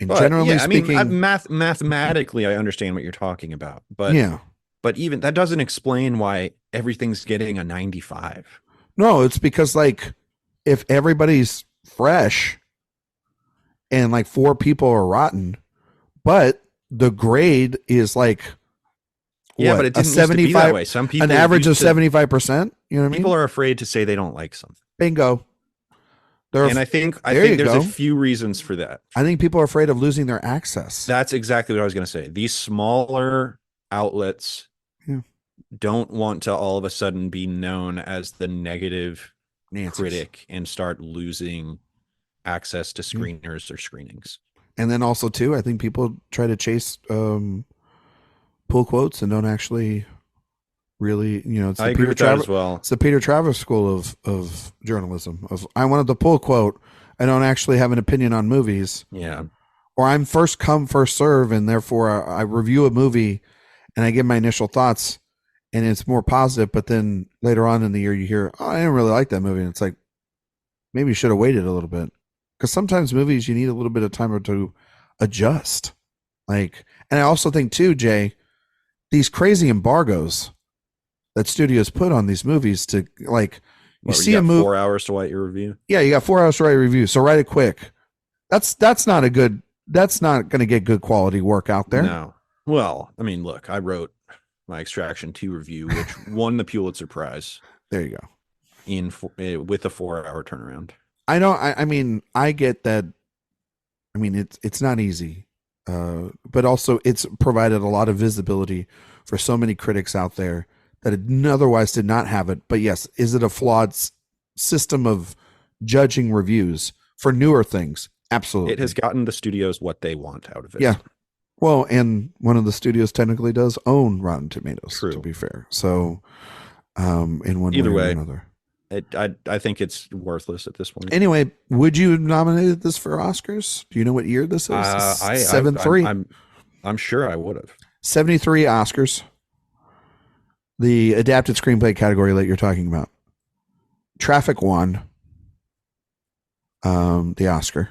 And But generally yeah, speaking, I mean, mathematically, I understand what you're talking about. But yeah, but even that doesn't explain why everything's getting a 95. no, it's because, like, if everybody's fresh and like four people are rotten, but the grade is like, Yeah, what, but it a didn't used to be that 75, way. Some people an average of used to- 75%. You know what I mean? People are afraid to say they don't like something. Bingo. And I think There you there's go. a few reasons for that. I think people are afraid of losing their access. That's exactly what I was going to say. These smaller outlets Yeah. don't want to all of a sudden be known as the negative Nancy's. critic and start losing access to screeners or screenings. And then also too, I think people try to chase pull quotes and don't actually really, it's the I agree Peter with that Travers as well. It's the Peter Travers school of journalism. Of, I wanted the pull quote. I don't actually have an opinion on movies. Yeah. Or I'm first come, first serve, and therefore I review a movie and I give my initial thoughts, and it's more positive. But then later on in the year, you hear, "Oh, I didn't really like that movie," and it's like, maybe you should have waited a little bit, because sometimes movies, you need a little bit of time to adjust. Like, and I also think too, Jay, these crazy embargoes that studios put on these movies to, like, you see a movie, 4 hours to write your review. yeah, you got 4 hours to write a review, so write it quick. That's not going to get good quality work out there. No. Well, I mean, look, I wrote my Extraction 2 review, which won the Pulitzer Prize There you go. with a 4-hour turnaround. I mean, I get that. I mean, it's not easy, but also it's provided a lot of visibility for so many critics out there that otherwise did not have it. But yes, is it a flawed system of judging reviews for newer things? Absolutely. It has gotten the studios what they want out of it. Yeah. Well, and one of the studios technically does own Rotten Tomatoes, True. to be fair. So, in one Either way, or another. I think it's worthless at this point. Anyway, would you have nominated this for Oscars? Do you know what year this is? 7-3. I'm sure I would have. 73 Oscars. The adapted screenplay category that you're talking about. Traffic won the Oscar.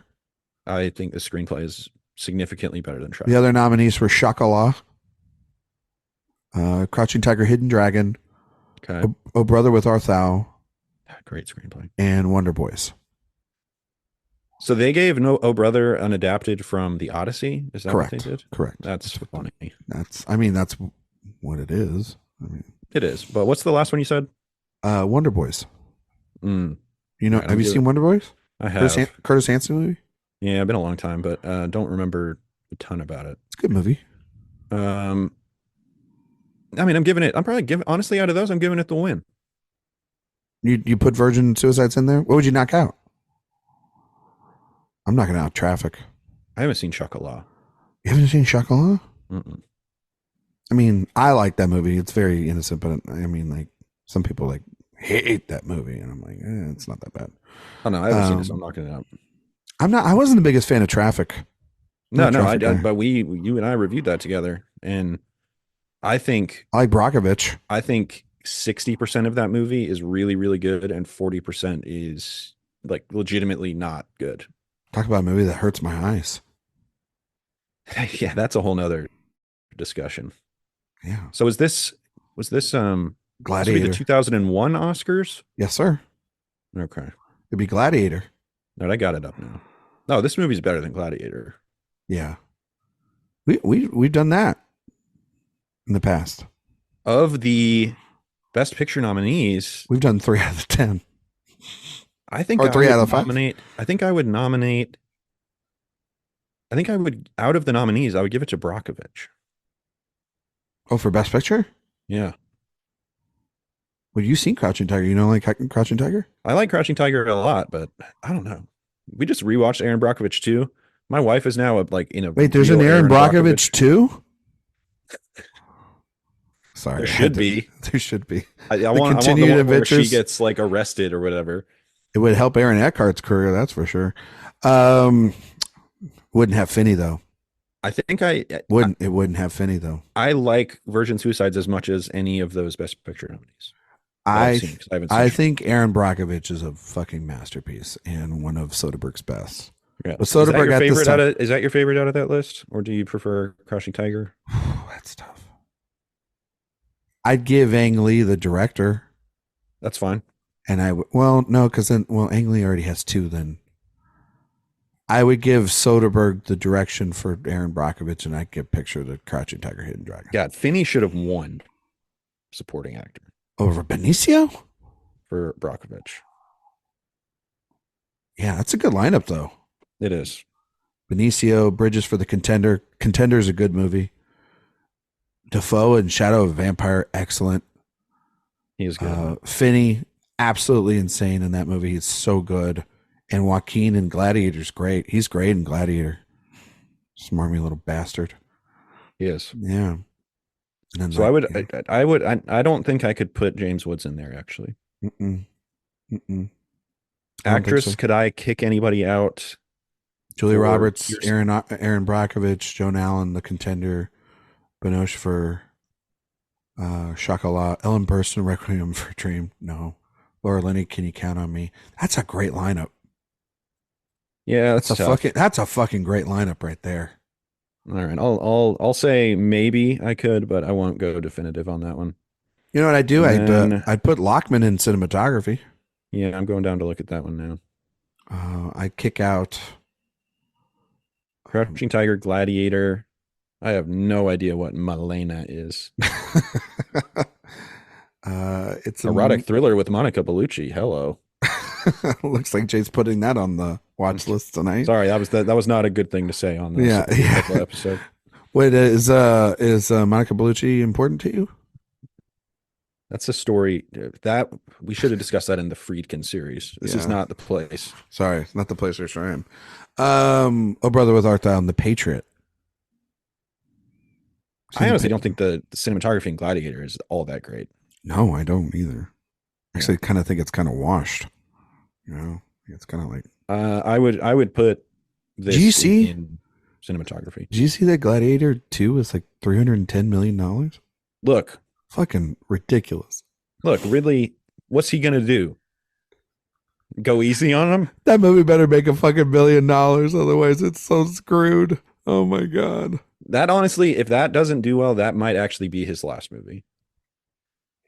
I think the screenplay is significantly better than Traffic. The other nominees were Shakala, Crouching Tiger, Hidden Dragon, Okay. O Brother with Arthau, Great screenplay. and Wonder Boys. So they gave Oh Brother unadapted from the Odyssey? Is that Correct. what they did? Correct. That's funny. That's what it is. I mean, It is. But what's the last one you said? Wonder Boys. Mm, You know, I don't have you get seen it. Wonder Boys? I have. Curtis Hanson movie? Yeah, been a long time, but don't remember a ton about it. It's a good movie. I mean, I'm probably giving, honestly, out of those, I'm giving it the win. You put Virgin Suicides in there? What would you knock out? I'm knocking out Traffic. I haven't seen Chocolat. You haven't seen Shakala? Mm-mm. I mean, I like that movie. It's very innocent, but I mean, like, some people like hate that movie, and I'm like, it's not that bad. Oh no, I haven't seen it, so I'm not looking it up. I wasn't the biggest fan of Traffic. No, no, Traffic guy. but you and I reviewed that together, and I think I like Brockovich. 60% of that movie is really, really good, and 40% is like legitimately not good. Talk about a movie that hurts my eyes. Yeah, that's a whole nother discussion. Yeah. So was this Gladiator. the 2001 Oscars? Yes, sir. Okay. It'd be Gladiator. No, I got it up now. No, this movie's better than Gladiator. Yeah. We've done that in the past. Of the Best Picture nominees, we've done 3 out of 10. I think or 3 out of 5. I think I would out of the nominees, I would give it to Brockovich. Oh, for Best Picture? Yeah. Well, you've seen Crouching Tiger. You know, like Crouching Tiger? I like Crouching Tiger a lot, but I don't know. We just rewatched Aaron Brockovich too. My wife is now like in a wait. There's an Aaron Brockovich too. Sorry, there should be. There should be. I want the one where she gets like arrested or whatever. It would help Aaron Eckhart's career, that's for sure. Wouldn't have Finney though. I think it wouldn't have Finney though. I like Virgin Suicides as much as any of those Best Picture nominees. I think Aaron Brockovich is a fucking masterpiece and one of Soderbergh's best. Yeah. But Soderbergh is that your favorite out of that list, or do you prefer Crouching Tiger? That's tough. I'd give Ang Lee the director. That's fine. And because Ang Lee already has 2. Then I would give Soderbergh the direction for Aaron Brockovich, and I'd give Picture the Crouching Tiger, Hidden Dragon. God, Finney should have won supporting actor over Benicio for Brockovich. Yeah, that's a good lineup, though. It is. Benicio, Bridges for the Contender. Contender is a good movie. Defoe and Shadow of a Vampire, excellent. He is good. Finney, absolutely insane in that movie. He's so good. And Joaquin in Gladiator's great. He's great in Gladiator. Smarmy little bastard. He is. Yeah. So I don't think I could put James Woods in there, actually. Actress, so. Could I kick anybody out? Julia Roberts, Aaron Brockovich, Joan Allen, The Contender, Binoche for Chocolat, Ellen Burstyn, Requiem for a Dream. No. Laura Linney, Can You Count on Me? That's a great lineup. Yeah, that's a fucking great lineup right there. All right, I'll say maybe I could, but I won't go definitive on that one. You know what I'd do? I'd put Lockman in cinematography. Yeah, I'm going down to look at that one now. I'd kick out Crouching Tiger, Gladiator. I have no idea what Malena is. It's erotic thriller with Monica Bellucci. Hello. Looks like Jay's putting that on the watch list tonight. Sorry, that was not a good thing to say on this episode. Wait, is Monica Bellucci important to you? That's a story that we should have discussed that in the Friedkin series. This is not the place. Sorry, it's not the place where I am. Oh, Brother, with Art Thou and The Patriot. I honestly don't think the cinematography in Gladiator is all that great. No, I don't either. Actually, I kind of think it's kind of washed. You know, it's kind of like. I would put this in cinematography. Did you see that Gladiator 2 was like $310 million? Look. Fucking ridiculous. Look, Ridley, what's he gonna do? Go easy on him? That movie better make a fucking $1 billion, otherwise it's so screwed. Oh my god. That honestly, if that doesn't do well, that might actually be his last movie.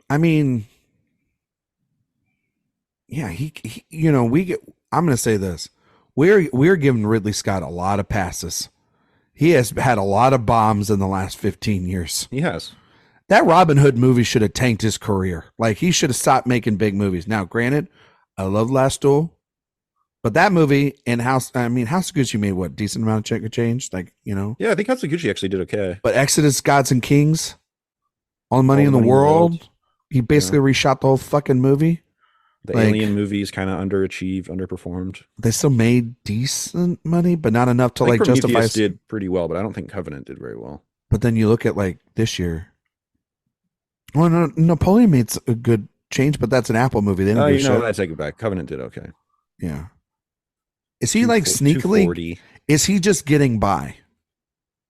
I mean, yeah, he you know, I'm gonna say this. We're giving Ridley Scott a lot of passes. He has had a lot of bombs in the last 15 years. He has. That Robin Hood movie should have tanked his career. Like, he should have stopped making big movies. Now, granted, I love Last Duel, but that movie and House of Gucci made what, decent amount of change? Like, you know? Yeah, I think House of Gucci actually did okay. But Exodus, Gods and Kings, All the Money in the World, he basically reshot the whole fucking movie. The Alien movies kind of underperformed. They still made decent money, but not enough to like Prometheus justify. Did pretty well, but I don't think Covenant did very well. But then you look at like this year. Well, no, Napoleon made a good changed, but that's an Apple movie. They didn't Oh, do you know shit. what? I take it back. Covenant did okay. Yeah. Is he like sneakily? 240. Is he just getting by?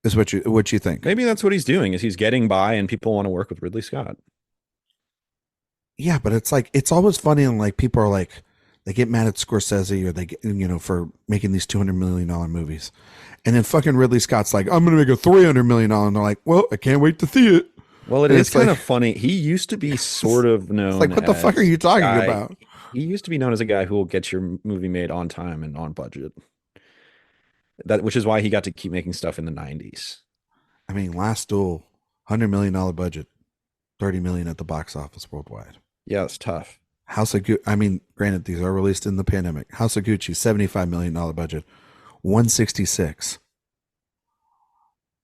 Is what you think? Maybe that's what he's doing. Is he's getting by, and people want to work with Ridley Scott. Yeah, but it's like it's always funny, and like people are like they get mad at Scorsese or they get for making these $200 million movies, and then fucking Ridley Scott's like, I'm gonna make a $300 million, and they're like, well, I can't wait to see it. Well, it And is it's kind like- of funny. He used to be sort of known. It's like, what the fuck are you talking about? He used to be known as a guy who will get your movie made on time and on budget. Which is why he got to keep making stuff in the 90s. I mean, Last Duel, $100 million budget, 30 million at the box office worldwide. Yeah, it's tough. House of Gucci. I mean, granted, these are released in the pandemic. House of Gucci, $75 million budget, 166.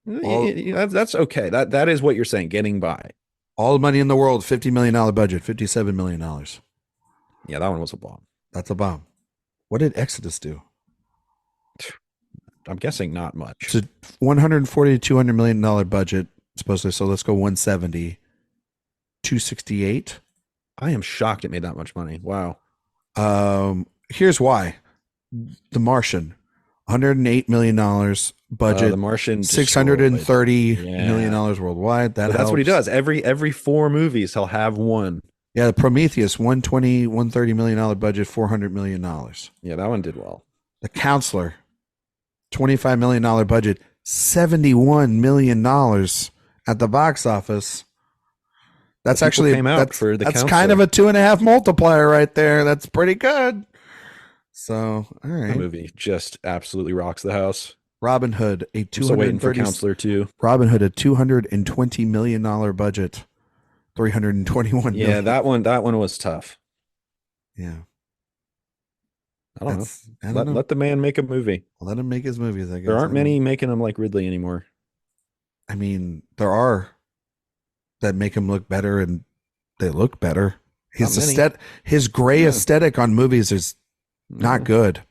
That's okay. That is what you're saying. Getting by. All the money in the world, $50 million budget, $57 million. Yeah, that one was a bomb. That's a bomb. What did Exodus do? I'm guessing not much. It's a $140 to $200 million budget, supposedly. So let's go 170, 268. I am shocked it made that much money. Wow. Here's why. The Martian, $108 million budget. The Martian $630 million worldwide. That's what he does. Every 4 movies he'll have one. Yeah, the Prometheus, $130 million budget, $400 million. Yeah, that one did well. The Counselor, $25 million budget, $71 million at the box office. That's actually came out for the that's Counselor. kind of a 2.5 multiplier right there. That's pretty good. So, all right. That movie just absolutely rocks the house. Robin Hood, I'm still waiting for Counselor 2. Robin Hood, a $220 million budget, 321 Yeah, million. that one was tough. Yeah. I don't I know. don't know. Let the man make a movie. Let him make his movies, I guess. There aren't many making them like Ridley anymore. I mean, there are that make him look better, and they look better. His gray aesthetic on movies is not good.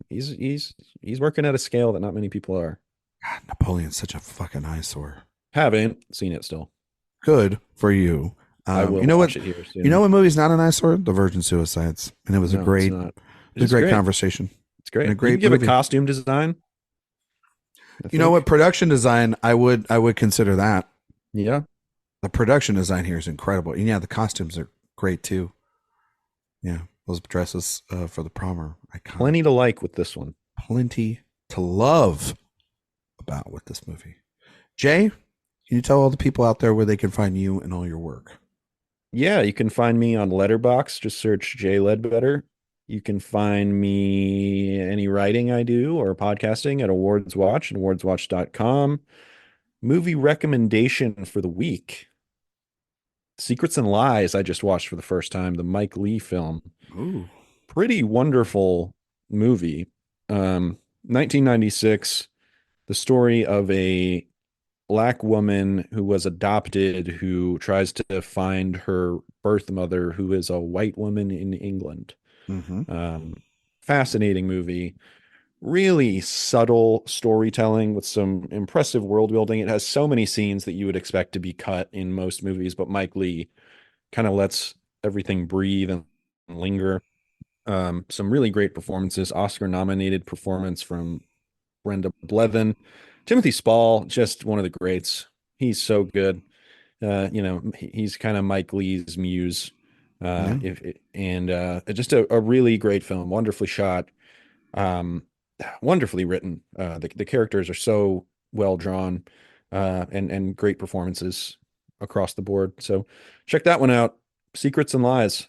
He's working at a scale that not many people are. God, Napoleon's such a fucking eyesore. Haven't seen it still. Good for you. I will watch it here soon. You know what movie's not an eyesore? The Virgin Suicides, and it was a great conversation. It's great. And a great you can give movie. it costume design. You know what? Production design, I would consider that. Yeah. The production design here is incredible. And yeah, the costumes are great too. Yeah, those dresses for the prom are iconic. Plenty to like with this one. Plenty to love about with this movie. Jay, can you tell all the people out there where they can find you and all your work? Yeah, you can find me on Letterboxd. Just search Jay Ledbetter. You can find me any writing I do or podcasting at AwardsWatch and awardswatch.com. Movie recommendation for the week. Secrets and Lies, I just watched for the first time, the Mike Leigh film. Ooh. Pretty wonderful movie. 1996, the story of a Black woman who was adopted, who tries to find her birth mother, who is a white woman in England. Mm-hmm. Fascinating movie. Really subtle storytelling with some impressive world building. It has so many scenes that you would expect to be cut in most movies, but Mike Leigh kind of lets everything breathe and linger. Some really great performances. Oscar-nominated performance from Brenda Blethyn. Timothy Spall, just one of the greats. He's so good. He's kind of Mike Leigh's muse. Just a really great film. Wonderfully shot. Wonderfully written. The characters are so well drawn, and great performances across the board. So check that one out. Secrets and Lies.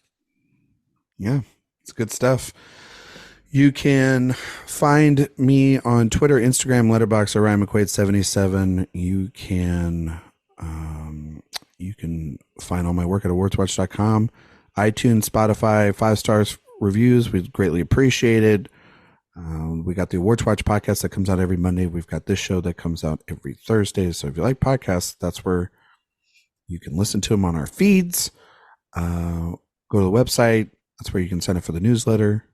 Yeah, it's good stuff. You can find me on Twitter, Instagram, Letterboxd, or Ryan McQuade 77. You can find all my work at awardswatch.com, iTunes, Spotify, 5-stars reviews. We'd greatly appreciate it. We got the Awards Watch podcast that comes out every Monday. We've got this show that comes out every Thursday. So if you like podcasts, that's where you can listen to them on our feeds. Go to the website. That's where you can sign up for the newsletter.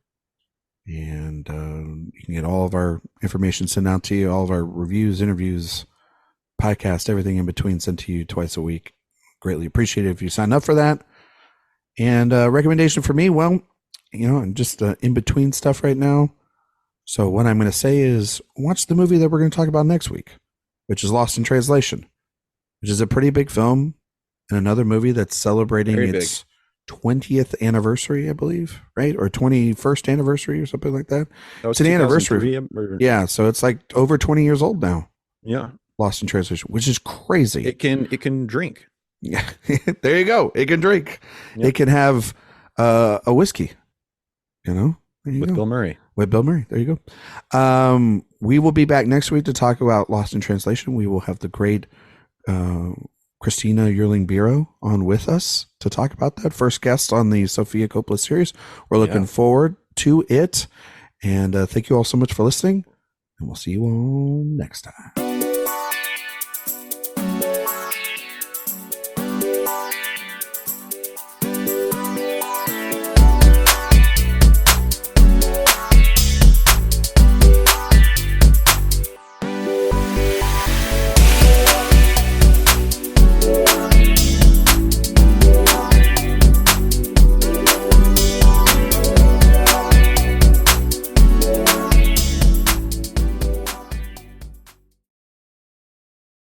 And you can get all of our information sent out to you, all of our reviews, interviews, podcast, everything in between sent to you twice a week. Greatly appreciate it if you sign up for that. And recommendation for me, well, I'm just in between stuff right now. So what I'm going to say is watch the movie that we're going to talk about next week, which is Lost in Translation, which is a pretty big film and another movie that's celebrating its 20th anniversary, I believe, right? Or 21st anniversary or something like that. It's an anniversary. Yeah, so it's like over 20 years old now. Yeah. Lost in Translation, which is crazy. It can drink. Yeah. There you go. It can drink. Yep. It can have a whiskey, With Bill Murray. With Bill Murray. There you go. We will be back next week to talk about Lost in Translation. We will have the great Christina Yerling-Biro on with us to talk about that. First guest on the Sofia Coppola series. We're looking forward to it. And thank you all so much for listening. And we'll see you all next time.